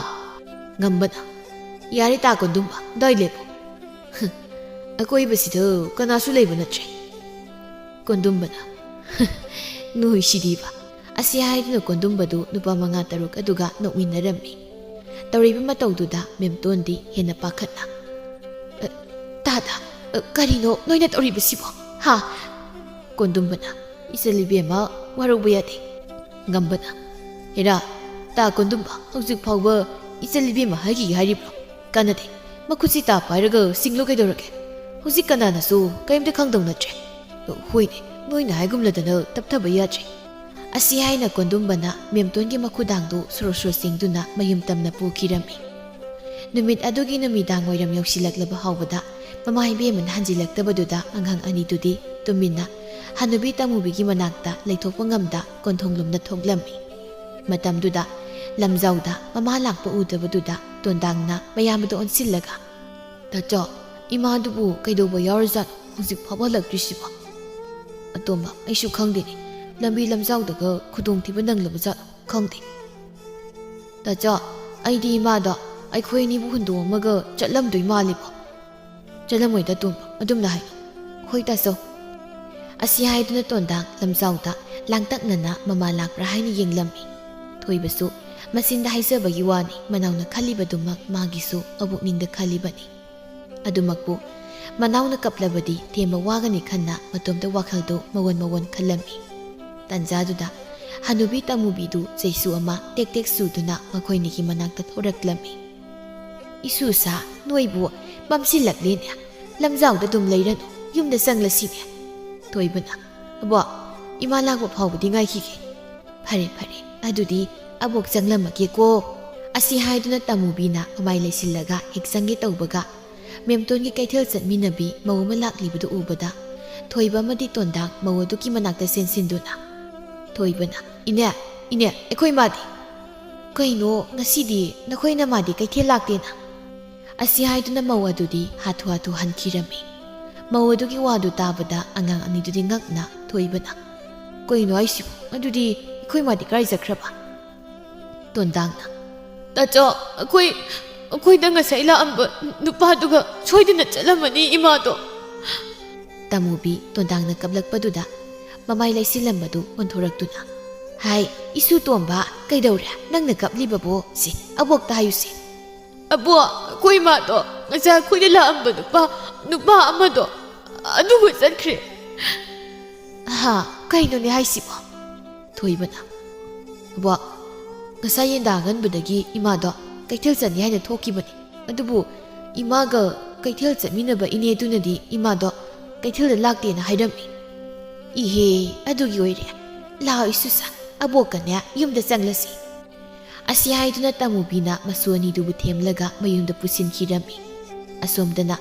ꯉꯝꯕꯅ ꯌꯥꯔꯦ ꯇꯥ ꯀꯣꯟꯗꯨꯝꯕ ꯗꯥꯏ ꯂꯦꯞꯄꯣ ꯑꯀꯣꯏꯕꯁꯤꯗ ꯀꯅꯥꯁꯨ ꯂꯩꯕ ꯅꯠꯇ꯭ꯔꯦ ꯀꯣꯟꯗꯨꯝꯕꯅ ꯅꯣꯏꯁꯤꯗꯤꯕ ꯑꯁꯤ ꯍꯥꯏꯗꯨꯅ ꯀꯣꯟꯗꯨꯝꯕꯗꯨ ꯅꯨꯄꯥ ꯃꯉꯥ ꯇꯔꯨꯛ ꯑꯗꯨꯒ ꯅꯣꯛꯃꯤꯟꯅꯔꯝꯃꯤ ꯇꯧꯔꯤꯕ ꯃꯇꯧꯗꯨꯗ ꯃꯦꯝꯇꯣꯟꯗꯤ ꯍꯦꯟꯅ ꯄꯥꯈꯠꯅ ꯇꯥꯗ ꯀꯔꯤꯅꯣ ꯅꯣꯏꯅ ꯇꯧꯔꯤꯕꯁꯤꯕꯣ ꯍꯥ ꯀꯣꯟꯗꯨꯝꯕꯅ ꯏꯆꯜꯂꯤꯕꯦꯝꯃ ꯋꯥꯔꯧꯕ ꯌꯥꯗꯦ ꯉꯝꯕꯅ ꯍꯦꯔꯥ ꯇꯥ ꯀꯣꯟꯗꯨꯝꯕ ꯍꯧꯖꯤꯛ ꯐꯥꯎꯕ ꯏꯆꯜꯂꯤꯕꯦꯝꯃ ꯍꯥꯏꯈꯤꯒꯦ ꯍꯥꯏꯔꯤꯕ꯭ꯔꯣ ꯀꯥꯟꯅꯗꯦ ꯃꯈꯨꯠꯁꯤ ꯇꯥ ꯄꯥꯏꯔꯒ ꯁꯤꯡꯂꯣ ꯀꯩꯗꯧꯔꯒꯦ ꯍꯧꯖꯤꯛ ꯀꯅꯥꯅꯁꯨ ꯀꯔꯤꯝꯇ ꯈꯪꯗꯧ ꯅꯠꯇ꯭ꯔꯦ ꯍꯣꯏꯅꯦ ꯅꯣꯏꯅ ꯍꯥꯏꯒꯨꯝꯂꯗꯅ ꯇꯞꯊꯕ ꯌꯥꯗ꯭ꯔꯦ ꯑꯁꯤ ꯍꯥꯏꯅ ꯀꯣꯟꯗꯨꯝꯕꯅ ꯃꯦꯝꯇꯣꯟꯒꯤ ꯃꯈꯨꯗꯥꯡꯗꯨ ꯁꯣꯔꯣ ꯁꯣꯔꯣ ꯆꯤꯡꯗꯨꯅ ꯃꯌꯨꯝ ꯇꯝꯅ ꯄꯨꯈꯤꯔꯝꯃꯤ ꯅꯨꯃꯤꯠ ꯑꯗꯨꯒꯤ ꯅꯨꯃꯤꯗꯥꯡ ꯋꯥꯏꯔꯝ ꯌꯧꯁꯤꯜꯂꯛꯂꯕ ꯍꯥꯎꯕꯗ ꯃꯃꯥ ꯏꯕꯦꯝꯃꯅ ꯍꯟꯖꯤꯜꯂꯛꯇꯕꯗꯨꯗ ꯑꯉꯥꯡ ꯑꯅꯤꯗꯨꯗꯤ ꯇꯨꯃꯤꯟꯅ ꯍꯅꯨꯕꯤ ꯇꯥꯃꯨꯕꯤꯒꯤ ꯃꯅꯥꯛꯇ ꯂꯩꯊꯣꯛꯄ ꯉꯝꯗ ꯀꯣꯟꯊꯣꯡꯂꯣꯝꯗ ꯊꯣꯛꯂꯝꯃꯤ ꯃꯇꯝꯗꯨꯗ ꯂꯝꯖꯥꯎꯗ ꯃꯃꯥ ꯂꯥꯛꯄ ꯎꯗꯕꯗꯨꯗ ꯇꯣꯟꯗꯥꯡꯅ ꯃꯌꯥꯝꯕꯗ ꯑꯣꯟꯁꯤꯜꯂꯒ ꯇꯥꯆꯧ ꯏꯃꯥꯗꯨꯕꯨ ꯀꯩꯗꯧꯕ ꯌꯥꯎꯔꯖꯥꯠꯅꯣ ꯍꯧꯖꯤꯛ ꯐꯥꯎꯕ ꯍꯜꯂꯛꯇ꯭ꯔꯤꯁꯤꯕꯣ ꯑꯇꯣꯝꯕ ꯑꯩꯁꯨ ꯈꯪꯗꯦꯅꯦ ꯂꯝꯕꯤ ꯂꯝꯖꯥꯎꯗꯒ ꯈꯨꯗꯣꯡꯊꯤꯕ ꯅꯪꯂꯕꯖꯥꯠꯅꯣ ꯈꯪꯗꯦ ꯇꯥꯆꯧ ꯑꯩꯗꯤ ꯏꯃꯥꯗꯣ ꯑꯩꯈꯣꯏ ꯑꯅꯤꯕꯨ ꯍꯨꯟꯗꯣꯛꯑꯝꯃꯒ ꯆꯠꯂꯝꯗꯣꯏ ꯃꯥꯜꯂꯤꯕꯣ ꯆꯠꯂꯝꯃꯣꯏꯗ ꯇꯣꯝꯕ ꯑꯗꯨꯝꯅ ꯍꯥꯏꯌꯨ ꯍꯣꯏ ꯇꯥꯆꯧ ꯑꯁꯤ ꯍꯥꯏꯗꯨꯅ ꯇꯣꯟꯗꯥꯡ ꯂꯝꯖꯥꯎꯗ ꯂꯥꯡꯇꯛꯅꯅ ꯃꯃꯥ ꯂꯥꯛꯄ꯭ꯔꯥ ꯍꯥꯏꯅ ꯌꯦꯡꯂꯝꯃꯤ ꯊꯣꯏꯕꯁꯨ ꯃꯆꯤꯟꯗ ꯍꯥꯏꯖꯕꯒꯤ ꯋꯥꯅꯤ ꯃꯅꯥꯎꯅ ꯈꯜꯂꯤꯕꯗꯨꯃꯛ ꯃꯥꯒꯤꯁꯨ ꯃꯕꯨꯛꯅꯤꯡꯗ ꯈꯜꯂꯤꯕꯅꯤ ꯑꯗꯨꯃꯛꯄꯨ ꯃꯅꯥꯎꯅ ꯀꯞꯂꯕꯗꯤ ꯊꯦꯝꯕ ꯋꯥꯒꯅꯤ ꯈꯟꯅ ꯃꯇꯣꯝꯇ ꯋꯥꯈꯜꯗꯨ ꯃꯋꯣꯟ ꯃꯋꯣꯟ ꯈꯜꯂꯝꯃꯤ ꯇꯟꯖꯥꯗꯨꯗ ꯍꯅꯨꯕꯤ ꯇꯥꯃꯨꯕꯤꯗꯨ ꯆꯩꯁꯨ ꯑꯃ ꯇꯦꯛ ꯇꯦꯛ ꯁꯨꯗꯨꯅ ꯃꯈꯣꯏꯅꯤꯒꯤ ꯃꯅꯥꯛꯇ ꯊꯣꯔꯛꯂꯝꯃꯤ ꯏꯁꯨꯁꯥ ꯅꯣꯏꯕꯨ ꯃꯝꯁꯤꯜꯂꯛꯂꯦꯅꯦ ꯂꯝꯖꯥꯎꯗ ꯑꯗꯨꯝ ꯂꯩꯔꯅꯨ ꯌꯨꯝꯗ ꯆꯪꯂꯁꯤꯅꯦ ꯊꯣꯏꯕꯅ ꯑꯕꯣꯛ ꯏꯃꯥ ꯂꯥꯛꯄ ꯐꯥꯎꯕꯗꯤ ꯉꯥꯏꯈꯤꯒꯦ ꯐꯔꯦ ꯐꯔꯦ ꯑꯗꯨꯗꯤ ꯑꯕꯣꯛ ꯆꯪꯂꯝꯃꯒꯦꯀꯣ ꯑꯁꯤ ꯍꯥꯏꯗꯨꯅ ꯇꯥꯃꯨꯕꯤꯅ ꯃꯃꯥꯏ ꯂꯩꯁꯤꯜꯂꯒ ꯍꯦꯛ ꯆꯪꯒꯦ ꯇꯧꯕꯒ ꯃꯦꯝꯇꯣꯟꯒꯤ ꯀꯩꯊꯦꯜ ꯆꯠꯃꯤꯟꯅꯕꯤ ꯃꯧ ꯑꯃ ꯂꯥꯛꯂꯤꯕꯗꯨ ꯎꯕꯗ ꯊꯣꯏꯕ ꯑꯃꯗꯤ ꯇꯣꯟꯗꯥꯡ ꯃꯧ ꯑꯗꯨꯒꯤ ꯃꯅꯥꯛꯇ ꯆꯦꯟꯁꯤꯟꯗꯨꯅ ꯊꯣꯏꯕꯅ ꯏꯅꯦ ꯑꯩꯈꯣꯏ ꯃꯥꯗꯤ ꯀꯩꯅꯣ ꯉꯁꯤꯗꯤ ꯅꯈꯣꯏ ꯅꯃꯥꯗꯤ ꯀꯩꯊꯦꯜ ꯂꯥꯛꯇꯦꯅ ꯑꯁꯤ ꯍꯥꯏꯗꯨꯅ ꯃꯧ ꯑꯗꯨꯗꯤ ꯍꯥꯊꯨ ꯍꯥꯊꯨ ꯍꯟꯈꯤꯔꯝꯃꯤ ꯃꯧ ꯑꯗꯨꯒꯤ ꯋꯥꯗꯨ ꯇꯥꯕꯗ ꯑꯉꯥꯡ ꯑꯅꯤꯗꯨꯗꯤ ꯉꯛꯅ ꯊꯣꯏꯕꯅ ꯀꯩꯅꯣ ꯍꯥꯏꯁꯤꯕꯨ ꯑꯗꯨꯗꯤ ꯑꯩꯈꯣই ꯃꯥꯗꯤ ꯀꯔꯥꯏ ꯆꯠꯈ꯭ꯔꯕ ꯇꯣꯟꯗꯥꯡꯅ ꯇꯥꯆꯧ ꯑꯩꯈꯣꯏꯗ ꯉꯁꯥꯏ ꯂꯥꯛꯑꯝꯕ ꯅꯨꯄꯥꯗꯨꯒ ꯁꯣꯏꯗꯅ ꯆꯠꯂꯝꯃꯅꯤ ꯏꯃꯥꯗꯣ ꯇꯥꯃꯨꯕꯤ ꯇꯣꯟꯗꯥꯡꯅ ꯀꯞꯂꯛꯄꯗꯨꯗ ꯃꯃꯥꯏ ꯂꯩꯁꯤꯜꯂꯝꯕꯗꯨ ꯑꯣꯟꯊꯣꯔꯛꯇꯨꯅ ꯍꯥꯏ ꯏꯁꯨ ꯇꯣꯝꯕ ꯀꯩꯗꯧꯔꯦ ꯅꯪꯅ ꯀꯞꯂꯤꯕꯕꯣ ꯁꯤ ꯑꯕꯣꯛꯇ ꯍꯥꯏꯌꯨꯁꯤ ꯑꯕꯣꯛ ꯑꯩꯈꯣꯏ ꯃꯥꯗꯣ ꯉꯁꯥꯏ ꯑꯩꯈꯣꯏꯗ ꯂꯥꯛꯑꯝꯕ ꯅꯨꯄꯥ ꯑꯃꯗꯣ ꯑꯗꯨꯒ ꯆꯠꯈ꯭ꯔꯦ ꯍꯥ ꯀꯩꯅꯣꯅꯦ ꯍꯥꯏꯁꯤꯕꯣ ꯊꯣꯏꯕꯅ ꯑꯕꯣꯛ ꯉꯁꯥꯏ ꯌꯦꯟꯗꯥ ꯑꯉꯟꯕꯗꯒꯤ ꯏꯃꯥꯗꯣ ꯀꯩꯊꯦꯜ ꯆꯠꯅꯤ ꯍꯥꯏꯅ ꯊꯣꯛꯈꯤꯕꯅꯤ ꯑꯗꯨꯕꯨ ꯏꯃꯥꯒ ꯀꯩꯊꯦꯜ ꯆꯠꯃꯤꯟꯅꯕ ꯏꯅꯦꯗꯨꯅꯗꯤ ꯏꯃꯥꯗꯣ ꯀꯩꯊꯦꯜꯗ ꯂꯥꯛꯇꯦꯅ ꯍꯥꯏꯔꯝꯃꯤ ꯏꯍꯦ ꯑꯗꯨꯒꯤ ꯑꯣꯏꯔꯦ ꯂꯥꯛꯑꯣ ꯏꯁꯨꯁꯥ ꯑꯕꯣꯛꯀꯅꯦ ꯌꯨꯝꯗ ꯆꯪꯂꯁꯤ ꯑꯁꯤ ꯍꯥꯏꯗꯨꯅ ꯇꯥꯃꯨꯕꯤꯅ ꯃꯁꯨ ꯑꯅꯤꯗꯨꯕꯨ ꯊꯦꯝꯂꯒ ꯃꯌꯨꯝꯗ ꯄꯨꯁꯤꯟꯈꯤꯔꯝꯃꯤ ꯑꯁꯣꯝꯗꯅ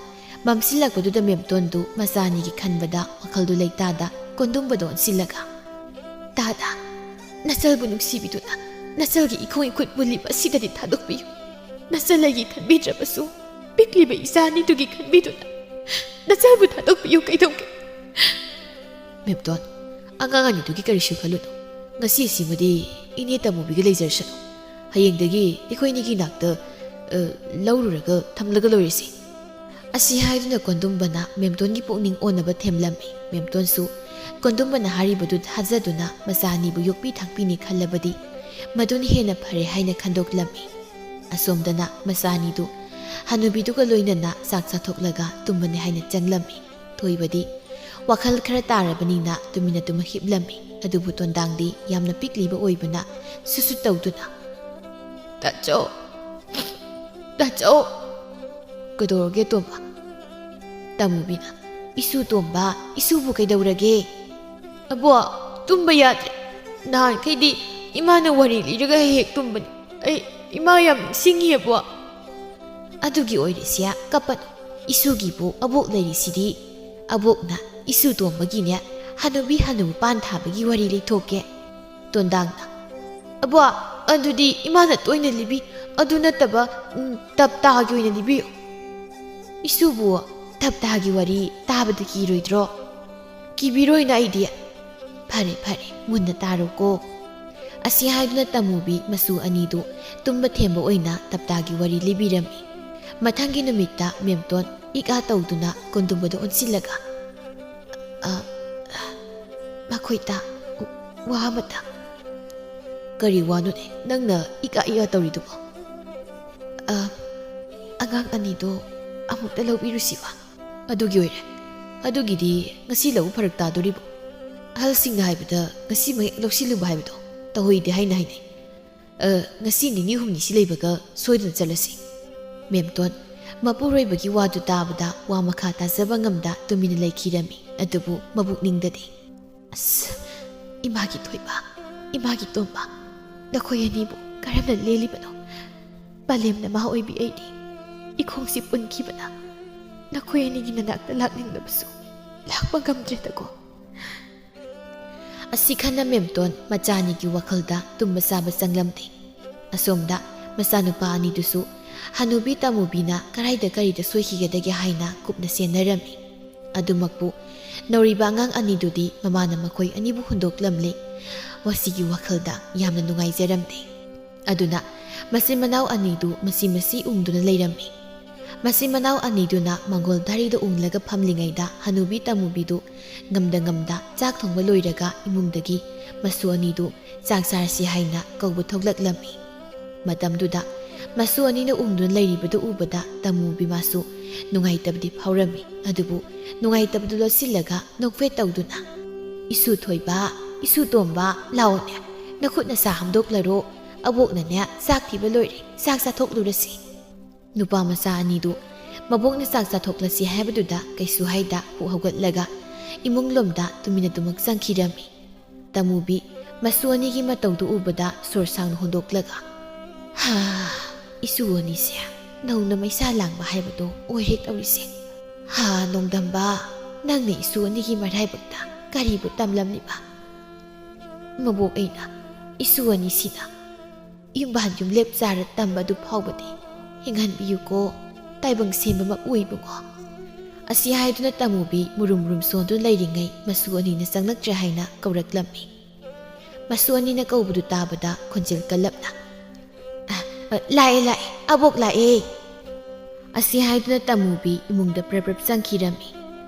ꯃꯝꯁꯤꯜꯂꯛꯄꯗꯨꯗ ꯃꯦꯝꯇꯣꯟꯗꯨ ꯃꯆꯥ ꯑꯅꯤꯒꯤ ꯈꯟꯕꯗ ꯋꯥꯈꯜꯗꯨ ꯂꯩꯇꯥꯗ ꯀꯣꯟꯗꯨꯝꯕꯗ ꯑꯣꯟꯁꯤꯜꯂꯒ ꯇꯥꯗ ꯅꯆꯜꯕꯨ ꯅꯨꯡꯁꯤꯕꯤꯗꯨꯅ ꯅꯆꯜꯒꯤ ꯏꯈꯣꯡ ꯏꯈꯨꯠ ꯄꯨꯜꯂꯤꯕ ꯑꯁꯤꯗꯗꯤ ꯊꯥꯗꯣꯛꯄꯤꯌꯨ ꯅꯆꯜꯂꯒꯤ ꯈꯟꯕꯤꯗ꯭ꯔꯕꯁꯨ ꯄꯤꯛꯂꯤꯕ ꯏꯆꯥ ꯑꯅꯤꯗꯨꯒꯤ ꯈꯟꯕꯤꯗꯨꯅ ꯅꯆꯜꯕꯨ ꯊꯥꯗꯣꯛꯄꯤꯌꯨ ꯀꯩꯗꯧꯒꯦ ꯃꯦꯝꯇꯣꯟ ꯑꯉꯥꯡ ꯑꯅꯤꯗꯨꯒꯤ ꯀꯔꯤꯁꯨ ꯈꯜꯂꯨꯅꯨ ꯉꯁꯤꯁꯤꯃꯗꯤ ꯏꯅꯦ ꯇꯥꯃꯨꯕꯤꯒ ꯂꯩꯖꯔꯁꯅꯨ ꯍꯌꯦꯡꯗꯒꯤ ꯑꯩꯈꯣꯏꯅꯤꯒꯤ ꯅꯥꯛꯇ ꯂꯧꯔꯨꯔꯒ ꯊꯝꯂꯒ ꯂꯣꯏꯔꯁꯤ ꯑꯁꯤ ꯍꯥꯏꯗꯨꯅ ꯀꯣꯟꯗꯨꯝꯕꯅ ꯃꯦꯝꯇꯣꯟꯒꯤ ꯄꯨꯛꯅꯤꯡ ꯑꯣꯟꯅꯕ ꯊꯦꯝꯂꯝꯃꯤ ꯃꯦꯝꯇꯣꯟꯁꯨ ꯀꯣꯟꯗꯨꯝꯕꯅ ꯍꯥꯏꯔꯤꯕꯗꯨ ꯊꯥꯖꯗꯨꯅ ꯃꯆꯥ ꯑꯅꯤꯕꯨ ꯌꯣꯛꯄꯤ ꯊꯥꯛꯄꯤꯅꯤ ꯈꯜꯂꯕꯗꯤ ꯃꯗꯨꯅ ꯍꯦꯟꯅ ꯐꯔꯦ ꯍꯥꯏꯅ ꯈꯟꯗꯣꯛꯂꯝꯃꯤ ꯑꯁꯣꯝꯗꯅ ꯃꯆꯥ ꯑꯅꯤꯗꯨ ꯍꯅꯨꯕꯤꯗꯨꯒ ꯂꯣꯏꯅꯅ ꯆꯥꯛ ꯆꯥꯊꯣꯛꯂꯒ ꯇꯨꯝꯕꯅꯤ ꯍꯥꯏꯅ ꯆꯪꯂꯝꯃꯤ ꯊꯣꯏꯕꯗꯤ ꯋꯥꯈꯜ ꯈꯔ ꯇꯥꯔꯕꯅꯤꯅ ꯇꯨꯃꯤꯟꯅ ꯇꯨꯝꯃ ꯍꯤꯞꯂꯝꯃꯤ ꯑꯗꯨꯕꯨ ꯇꯣꯟꯗꯥꯡꯗꯤ ꯌꯥꯝꯅ ꯄꯤꯛꯂꯤꯕ ꯑꯣꯏꯕꯅ ꯁꯨꯁꯨ ꯇꯧꯗꯨꯅ ꯇꯥꯆꯧ ꯀꯩꯗꯧꯔꯒꯦ ꯇꯣꯝꯕ ꯇꯥꯃꯨꯕꯤꯅ ꯏꯁꯨ ꯇꯣꯝꯕ ꯏꯁꯨꯕꯨ ꯀꯩꯗꯧꯔꯒꯦ ꯑꯕꯣꯛ ꯇꯨꯝꯕ ꯌꯥꯗ꯭ꯔꯦ ꯅꯍꯥꯟꯈꯩꯗꯤ ꯏꯃꯥꯅ ꯋꯥꯔꯤ ꯂꯤꯔꯒ ꯍꯦꯛ ꯇꯨꯝꯕꯅꯤ ꯑꯩ ꯏꯃꯥ ꯌꯥꯝ ꯅꯤꯡꯁꯤꯡꯉꯤ ꯑꯕꯣꯛ ꯑꯗꯨꯒꯤ ꯑꯣꯏꯔꯤꯁꯦ ꯀꯞꯄꯅꯨ ꯏꯁꯨꯒꯤꯕꯨ ꯑꯕꯣꯛ ꯂꯩꯔꯤꯁꯤꯗꯤ ꯑꯕꯣꯛꯅ ꯏꯁꯨ ꯇꯣꯝꯕꯒꯤꯅꯦ ꯍꯅꯨꯕꯤ ꯍꯅꯨꯕ ꯄꯥꯟ ꯊꯥꯕꯒꯤ ꯋꯥꯔꯤ ꯂꯩꯊꯣꯛꯀꯦ꯫ ꯇꯣꯟꯗꯥꯡꯅ ꯑꯕꯣ ꯑꯗꯨꯗꯤ ꯏꯃꯥꯅ ꯇꯣꯏꯅ ꯂꯤꯕꯤ ꯑꯗꯨ ꯅꯠꯇꯕ ꯇꯞꯇꯥꯒꯤ ꯑꯣꯏꯅ ꯂꯤꯕꯤꯌꯨ꯫ ꯏꯁꯨꯕꯨ ꯇꯞꯇꯥꯒꯤ ꯋꯥꯔꯤ ꯇꯥꯕꯗ ꯀꯤꯔꯣꯏꯗ꯭ꯔꯣ? ꯀꯤꯕꯤꯔꯣꯏꯅ ꯑꯩꯗꯤ꯫ ꯐꯔꯦ ꯐꯔꯦ ꯃꯨꯟꯅ ꯇꯥꯔꯣꯀꯣ꯫ ꯑꯁꯤ ꯍꯥꯏꯗꯨꯅ ꯇꯃꯨꯕꯤ ꯃꯁꯨ ꯑꯅꯤꯗꯨ ꯇꯨꯝꯕ ꯊꯦꯝꯕ ꯑꯣꯏꯅ ꯇꯞꯇꯥꯒꯤ ꯋꯥꯔꯤ ꯂꯤꯕꯤꯔꯝꯃꯤ꯫ ꯃꯊꯪꯒꯤ ꯅꯨꯃꯤꯠꯇ ꯃꯦꯝꯇꯣꯟ ꯏꯀꯥ ꯇꯧꯗꯨꯅ ꯀꯣꯟꯗꯨꯝꯕꯗ ꯑꯣꯟꯁꯤꯜꯂꯒ ꯃꯈꯣꯏꯇ ꯋꯥ ꯑꯃꯇ꯫ ꯀꯔꯤ ꯋꯥꯅꯣꯅꯦ ꯅꯪꯅ ꯏꯀꯥ ꯇꯧꯔꯤꯗꯨꯕꯣ? ꯑꯉꯥꯡ ꯑꯅꯤꯗꯣ ꯑꯃꯨꯛꯇ ꯂꯧꯕꯤꯔꯨꯁꯤꯕ꯫ ꯑꯗꯨꯒꯤ ꯑꯣꯏꯔꯦ? ꯑꯗꯨꯒꯤꯗꯤ ꯉꯁꯤ ꯂꯧꯕ ꯐꯔꯛ ꯇꯥꯗꯣꯔꯤꯕꯣ? ꯑꯍꯜꯁꯤꯡꯅ ꯍꯥꯏꯕꯗ ꯉꯁꯤꯃꯛ ꯂꯧꯁꯤꯜꯂꯨꯕ ꯍꯥꯏꯕꯗꯣ ꯇꯧꯍꯩꯗꯦ ꯍꯥꯏꯅ ꯍꯥꯏꯅꯩ꯫ ꯉꯁꯤ ꯅꯤꯅꯤ ꯍꯨꯝꯅꯤꯁꯤ ꯂꯩꯕꯒ ꯁꯣꯏꯗꯅ ꯆꯠꯂꯁꯤ꯫ ꯃꯦꯝꯇꯣꯟ ꯃꯄꯨꯔꯣꯏꯕꯒꯤ ꯋꯥꯗꯨ ꯇꯥꯕꯗ ꯋꯥ ꯃꯈꯥ ꯇꯥꯖꯕ ꯉꯝꯗ ꯇꯨꯃꯤꯟꯅ ꯂꯩꯈꯤꯔꯝꯃꯤ꯫ ꯑꯗꯨꯕꯨ ꯃꯕꯨꯛꯅꯤꯡꯗꯗꯤ ꯑꯁ ꯏꯃꯥꯒꯤ ꯊꯣꯏꯕ, ꯏꯃꯥꯒꯤ ꯇꯣꯝꯕ, ꯅꯈꯣꯏ ꯑꯅꯤꯕꯨ ꯀꯔꯝꯅ ꯂꯦꯜꯂꯤꯕꯅꯣ? ꯄꯂꯦꯝ ꯅꯃꯥ ꯑꯣꯏꯕꯤ ꯑꯩꯗꯤ ꯏꯈꯣꯡꯁꯤ ꯄꯨꯟꯈꯤꯕꯅ ꯅꯈꯣꯏ ꯑꯅꯤꯒꯤ ꯅꯅꯥꯛꯇ ꯂꯥꯛꯅꯤꯡꯂꯕꯁꯨ ꯂꯥꯛꯄ ꯉꯝꯗ꯭ꯔꯦꯗꯀꯣ꯫ ꯑꯁꯤ ꯈꯟꯅ ꯃꯦꯝꯇꯣꯟ ꯃꯆꯥꯅꯤꯒꯤ ꯋꯥꯈꯜꯗ ꯇꯨꯝꯕ ꯆꯥꯕ ꯆꯪꯂꯝꯗꯦ꯫ ꯑꯁꯣꯝꯗ ꯃꯆꯥꯅꯨꯄꯥ ꯑꯅꯤꯗꯨꯁꯨ ꯍꯅꯨꯕꯤ ꯇꯃꯨꯕꯤꯅ ꯀꯔꯤꯗ ꯁꯣꯏꯈꯤꯒꯗꯒꯦ ꯍꯥꯏꯅ ꯀꯨꯞꯅ ꯁꯦꯟꯅꯔꯝꯃꯤ꯫ ꯑꯗꯨꯃꯛꯄꯨ ꯅꯧꯔꯤꯕ ꯑꯉꯥꯡ ꯑꯅꯤꯗꯨꯗꯤ ꯃꯃꯥꯅ ꯃꯈꯣꯏ ꯑꯅꯤꯕꯨ ꯍꯨꯟꯗꯣꯛꯂꯝꯂꯦ꯫ ꯃꯁꯤꯒꯤ ꯋꯥꯈꯜꯗ ꯌꯥꯝꯅ ꯅꯨꯡꯉꯥꯏꯖꯔꯝꯗꯦ꯫ ꯑꯗꯨꯅ ꯃꯆꯤꯟ ꯃꯅꯥꯎ ꯑꯅꯤꯗꯨ ꯃꯁꯤ ꯎꯡꯗꯨꯅ ꯂꯩꯔꯝꯃꯤ꯫ ꯃꯆꯤꯟ ꯃꯅꯥꯎ ꯑꯅꯤꯗꯨꯅ ꯃꯪꯒꯣꯜ ꯗꯥꯔꯤꯗ ꯎꯡꯂꯒ ꯐꯝꯂꯤꯉꯩꯗ ꯍꯅꯨꯕꯤ ꯇꯃꯨꯕꯤꯗꯨ ꯉꯝꯗ ꯆꯥꯛ ꯊꯣꯡꯕ ꯂꯣꯏꯔꯒ ꯏꯃꯨꯡꯗꯒꯤ ꯃꯁꯨ ꯑꯅꯤꯗꯨ ꯆꯥꯛ ꯆꯥꯔꯁꯤ ꯍꯥꯏꯅ ꯀꯧꯕ ꯊꯣꯛꯂꯛꯂꯝꯃꯤ꯫ ꯃꯇꯝꯗꯨꯗ ꯃꯁꯨ ꯑꯅꯤꯅ ꯎꯡꯗꯨꯅ ꯂꯩꯔꯤꯕꯗꯨ ꯎꯕꯗ ꯇꯃꯨꯕꯤ ꯃꯥꯁꯨ ꯅꯨꯡꯉꯥꯏꯇꯕꯗꯤ ꯐꯥꯎꯔꯝꯃꯤ꯫ ꯑꯗꯨꯕꯨ ꯅꯨꯡꯉꯥꯏꯇꯕꯗꯨ ꯂꯣꯠꯁꯤꯜꯂꯒ ꯅꯣꯛꯐꯦꯠ ꯇꯧꯗꯨꯅ ꯏꯁꯨ ꯊꯣꯏꯕ, ꯏꯁꯨ ꯇꯣꯝꯕ ꯂꯥꯛꯑꯣꯅꯦ, ꯅꯈꯨꯠ ꯅꯁꯥ ꯍꯥꯝꯗꯣꯛꯂꯔꯣ, ꯑꯕꯣꯛꯅꯅꯦ ꯆꯥꯛ ꯊꯤꯕ ꯂꯣꯏꯔꯦ, ꯆꯥꯛ ꯆꯥꯊꯣꯛꯂꯨꯔꯁꯤ꯫ ꯅꯨꯄꯥ ꯃꯆꯥ ꯑꯅꯤꯗꯨ ꯃꯕꯣꯛꯅ ꯆꯥꯛ ꯆꯥꯊꯣꯛꯂꯁꯤ ꯍꯥꯏꯕꯗꯨꯗ ꯀꯩꯁꯨ ꯍꯥꯏꯗ ꯍꯧꯒꯠꯂꯒ ꯏꯃꯨꯡꯂꯣꯝꯗ ꯇꯨꯃꯤꯟꯅ ꯆꯪꯈꯤꯔꯝꯃꯤ꯫ ꯇꯃꯨꯕꯤ ꯃꯁꯨ ꯑꯅꯤꯒꯤ ꯃꯇꯧꯗꯨ ꯎꯕꯗ ꯁꯣꯔ ꯁꯥꯡꯅ ꯍꯣꯟꯗꯣꯛꯂꯒ ꯏꯁꯨ ꯑꯅꯤꯁꯦ ꯅꯧꯅ ꯃꯩꯁꯥ ꯂꯥꯡꯕ ꯍꯥꯏꯕꯗꯣ ꯑꯣꯏꯔꯦ ꯇꯧꯔꯤꯁꯦ꯫ ꯅꯣꯡꯗꯝꯕ, ꯅꯪꯅ ꯏꯁꯨ ꯑꯅꯤꯒꯤ ꯃꯔꯥꯏꯕꯛꯇ ꯀꯔꯤꯕꯨ ꯇꯝꯂꯝꯂꯤꯕ? ꯃꯕꯣꯛ ꯑꯩꯅ ꯏꯁꯨ ꯑꯅꯤꯁꯤꯅ ꯌꯨꯝꯕꯥꯟ ꯌꯨꯝꯂꯦꯞ ꯆꯥꯔ ꯇꯝꯕꯗꯨ ꯐꯥꯎꯕꯗꯤ ꯍꯤꯡꯍꯟꯕꯤꯌꯨꯀꯣ ꯇꯥꯏꯕꯪ ꯁꯦꯝꯕ ꯃꯄꯨ ꯏꯕꯨꯡꯉꯣ꯫ ꯑꯁꯤ ꯍꯥꯏꯗꯨꯅ ꯇꯃꯨꯕꯤ ꯃꯨꯔꯨꯝ ꯁꯣꯟꯗꯨꯅ ꯂꯩꯔꯤꯉꯩ ꯃꯁꯨ ꯑꯅꯤꯅ ꯆꯪꯂꯛꯇ꯭ꯔꯦ ꯍꯥꯏꯅ ꯀꯧꯔꯛꯂꯝꯃꯤ꯫ ꯃꯁꯨ ꯑꯅꯤꯅ ꯀꯧꯕꯗꯨ ꯇꯥꯕꯗ ꯈꯣꯟꯖꯦꯜ ꯀꯜꯂꯞꯅ ꯂꯥꯛꯑꯦ, ꯑꯕꯣꯛ ꯂꯥꯛꯑꯦ꯫ ꯑꯁꯤ ꯍꯥꯏꯗꯨꯅ ꯇꯃꯨꯕꯤ ꯏꯃꯨꯡꯗ ꯄ꯭ꯔꯞ ꯆꯪꯈꯤꯔꯝꯃꯤ꯫